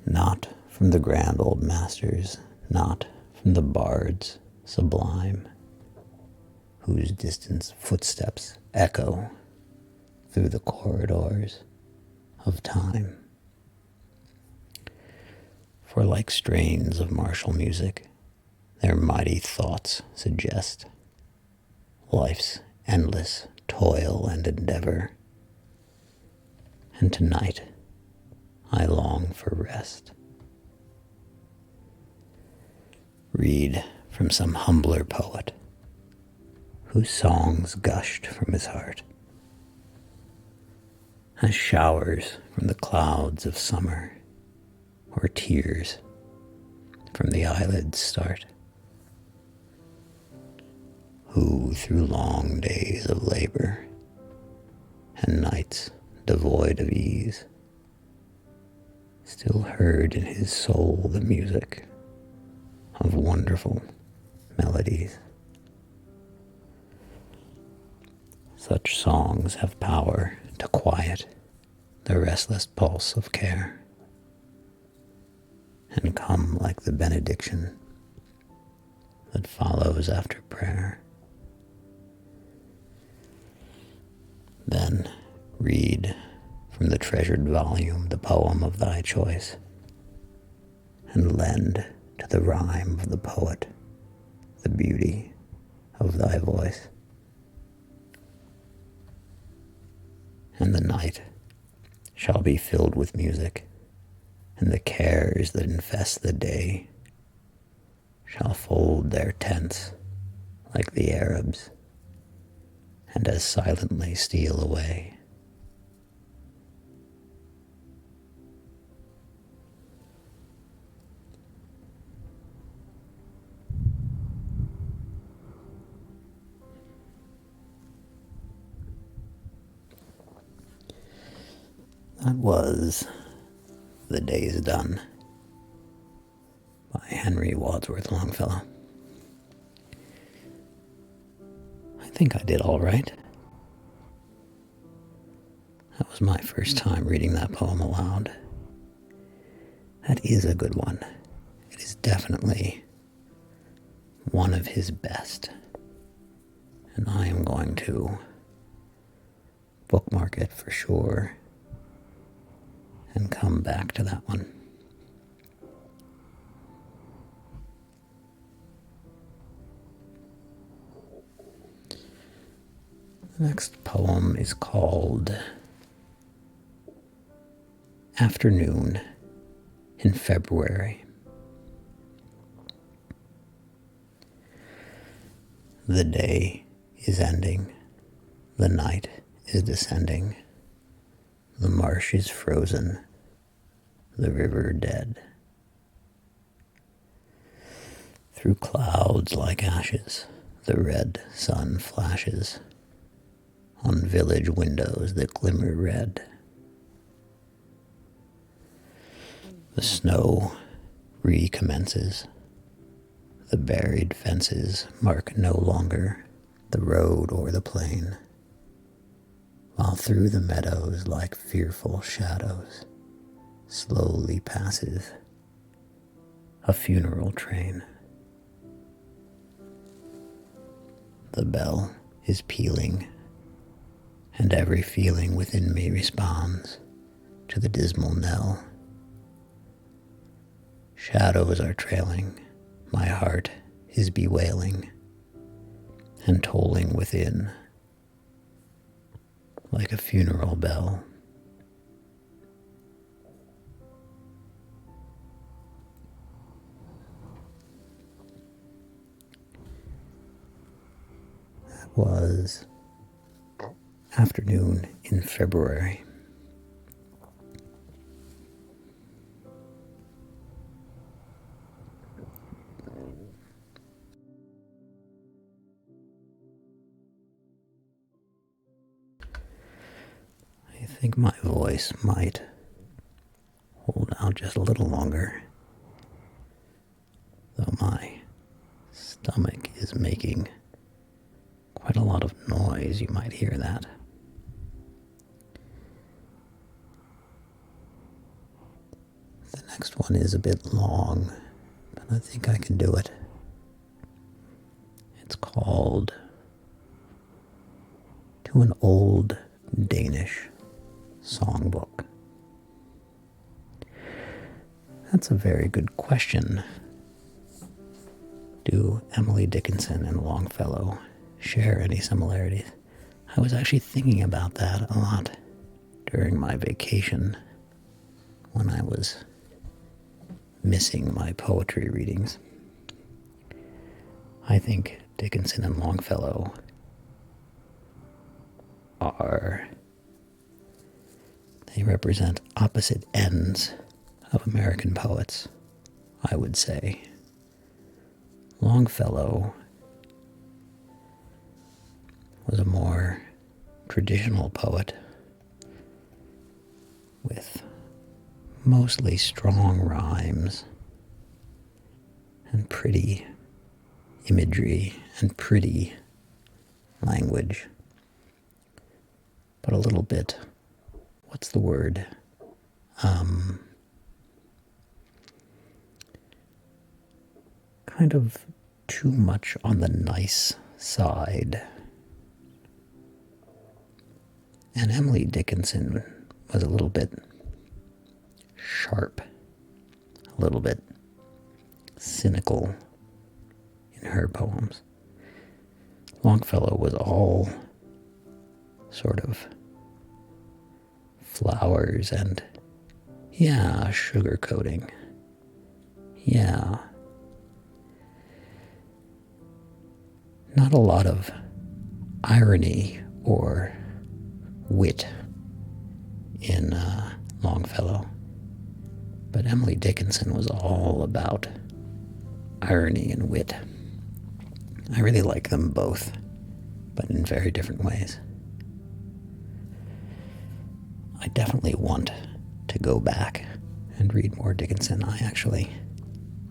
Not from the grand old masters, not from the bards sublime, whose distant footsteps echo through the corridors of time. For like strains of martial music, their mighty thoughts suggest life's endless toil and and endeavor, and tonight I long for rest. Read from some humbler poet whose songs gushed from his heart as showers from the clouds of summer, or tears from the eyelids start, who through long days of labor and nights devoid of ease still heard in his soul the music of wonderful melodies. Such songs have power to quiet the restless pulse of care, and come like the benediction that follows after prayer. Then read from the treasured volume the poem of thy choice, and lend to the rhyme of the poet the beauty of thy voice. And the night shall be filled with music, and the cares that infest the day shall fold their tents like the Arabs, and as silently steal away. That was The Day Is Done by Henry Wadsworth Longfellow. I think I did all right. That was my first time reading that poem aloud. That is a good one. It is definitely one of his best. And I am going to bookmark it for sure and come back to that one. The next poem is called Afternoon in February. The day is ending, the night is descending, the marsh is frozen, the river dead. Through clouds like ashes, the red sun flashes on village windows that glimmer red. The snow recommences. The buried fences mark no longer the road or the plain, while through the meadows like fearful shadows slowly passes a funeral train. The bell is pealing, and every feeling within me responds to the dismal knell. Shadows are trailing, my heart is bewailing, and tolling within like a funeral bell. That was Afternoon in February. I think my voice might hold out just a little longer, though my stomach is making quite a lot of noise. You might hear that. The next one is a bit long, but I think I can do it. It's called To an Old Danish Songbook. That's a very good question. Do Emily Dickinson and Longfellow share any similarities? I was actually thinking about that a lot during my vacation when I was missing my poetry readings. I think Dickinson and Longfellow they represent opposite ends of American poets, I would say. Longfellow was a more traditional poet with mostly strong rhymes and pretty imagery and pretty language, but a little bit, what's the word? Kind of too much on the nice side. And Emily Dickinson was a little bit sharp, a little bit cynical in her poems. Longfellow was all sort of flowers and, yeah, sugarcoating. Yeah. Not a lot of irony or wit in Longfellow, but Emily Dickinson was all about irony and wit. I really like them both, but in very different ways. I definitely want to go back and read more Dickinson. I actually,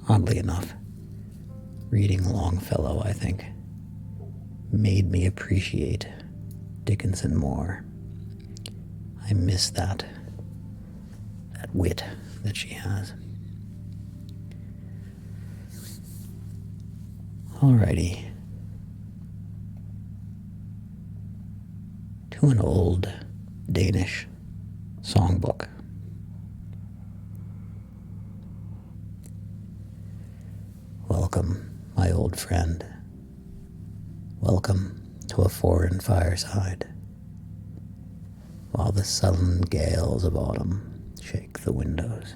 oddly enough, reading Longfellow, I think, made me appreciate Dickinson more. I miss that wit that she has. Alrighty. To an old Danish songbook. Welcome, my old friend. Welcome to a foreign fireside, while the sullen gales of autumn shake the windows.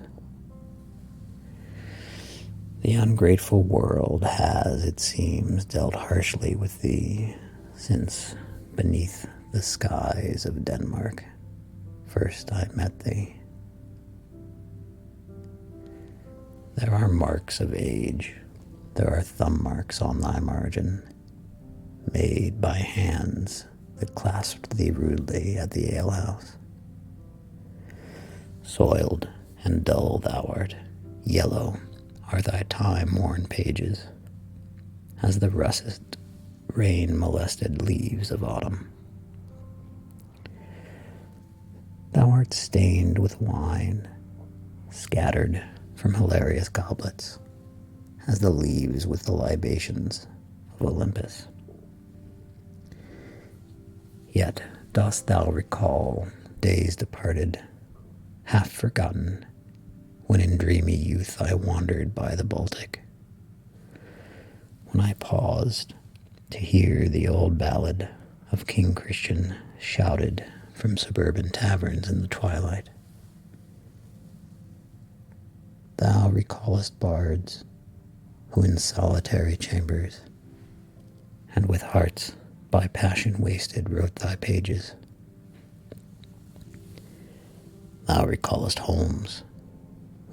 The ungrateful world has, it seems, dealt harshly with thee since beneath the skies of Denmark first I met thee. There are marks of age, there are thumb marks on thy margin, made by hands that clasped thee rudely at the alehouse. Soiled and dull thou art, yellow are thy time-worn pages, as the russet, rain-molested leaves of autumn. Thou art stained with wine, scattered from hilarious goblets, as the leaves with the libations of Olympus. Yet dost thou recall days departed, half forgotten, when in dreamy youth I wandered by the Baltic, when I paused to hear the old ballad of King Christian shouted from suburban taverns in the twilight. Thou recallest bards who in solitary chambers and with hearts by passion wasted wrote thy pages. Thou recallest homes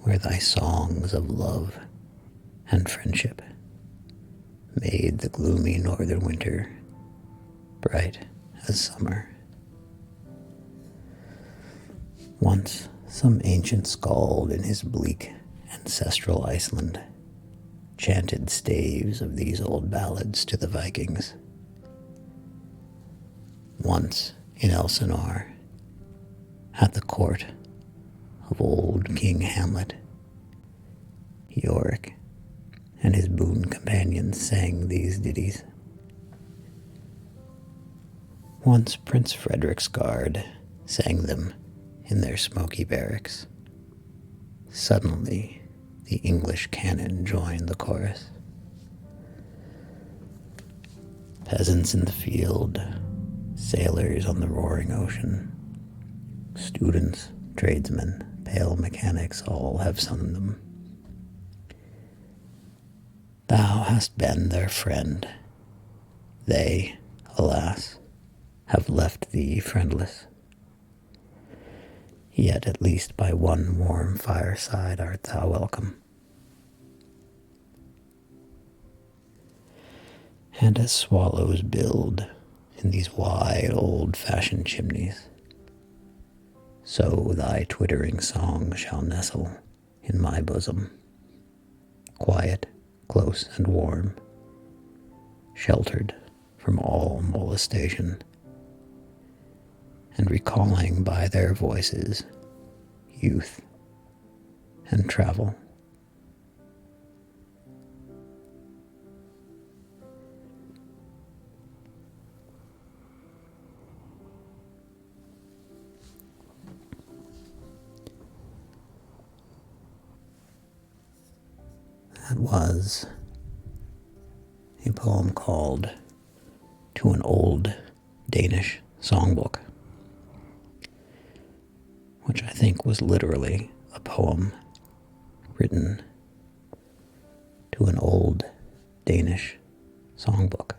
where thy songs of love and friendship made the gloomy northern winter bright as summer. Once some ancient skald in his bleak ancestral Iceland chanted staves of these old ballads to the Vikings. Once in Elsinore, at the court of old King Hamlet, Yorick and his boon companions sang these ditties. Once Prince Frederick's guard sang them in their smoky barracks. Suddenly, the English cannon joined the chorus. Peasants in the field Sailors on the roaring ocean, students, tradesmen, pale mechanics, all have sung them. Thou hast been their friend. They, alas, have left thee friendless. Yet at least by one warm fireside art thou welcome. And as swallows build in these wide old-fashioned chimneys, so thy twittering song shall nestle in my bosom, quiet, close, and warm, sheltered from all molestation, and recalling by their voices youth and travel. That was a poem called To an Old Danish Songbook, which I think was literally a poem written to an old Danish songbook.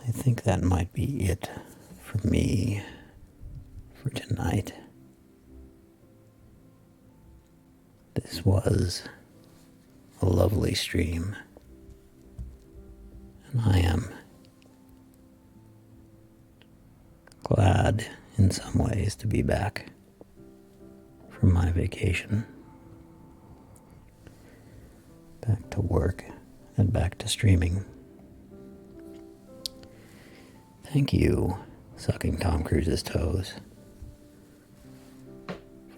I think that might be it for me for tonight. This was a lovely stream, and I am glad in some ways to be back from my vacation, back to work and back to streaming. Thank you, Sucking Tom Cruise's Toes,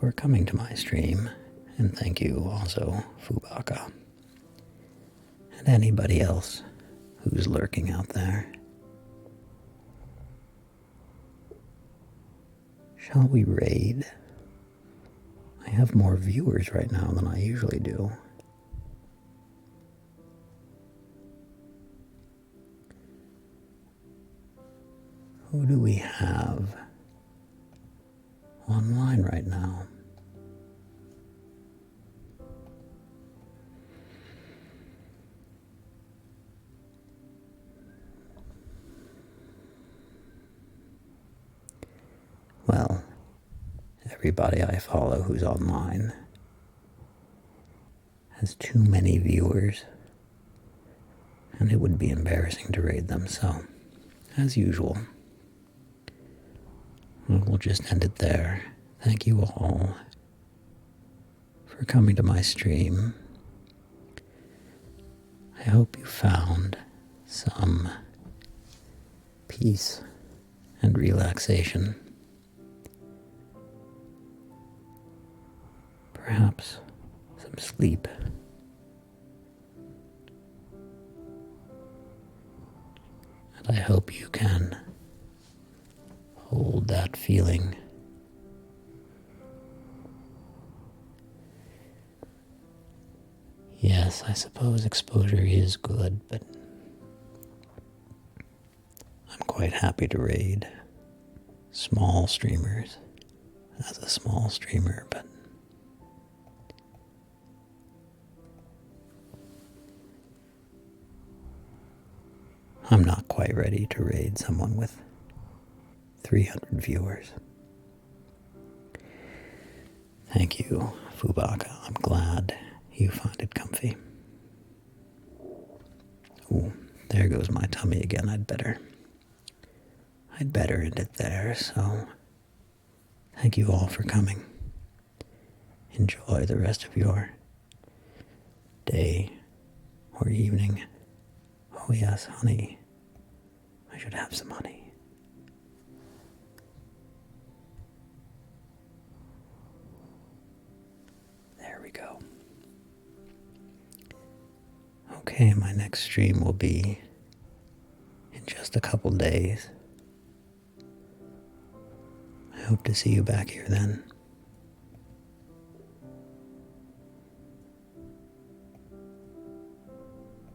for coming to my stream, and thank you also, Fubaka, and anybody else who's lurking out there. Shall we raid? I have more viewers right now than I usually do. Who do we have online right now? Well, everybody I follow who's online has too many viewers, and it would be embarrassing to raid them, so, as usual, we'll just end it there. Thank you all for coming to my stream. I hope you found some peace and relaxation. Perhaps some sleep. And I hope you can hold that feeling. Yes, I suppose exposure is good, but I'm quite happy to raid small streamers as a small streamer, but I'm not quite ready to raid someone with 300 viewers. Thank you, Fubaka. I'm glad you find it comfy. Ooh, there goes my tummy again. I'd better end it there, so thank you all for coming. Enjoy the rest of your day or evening. Oh yes, honey. I should have some honey. There we go. Okay, my next stream will be in just a couple days. I hope to see you back here then.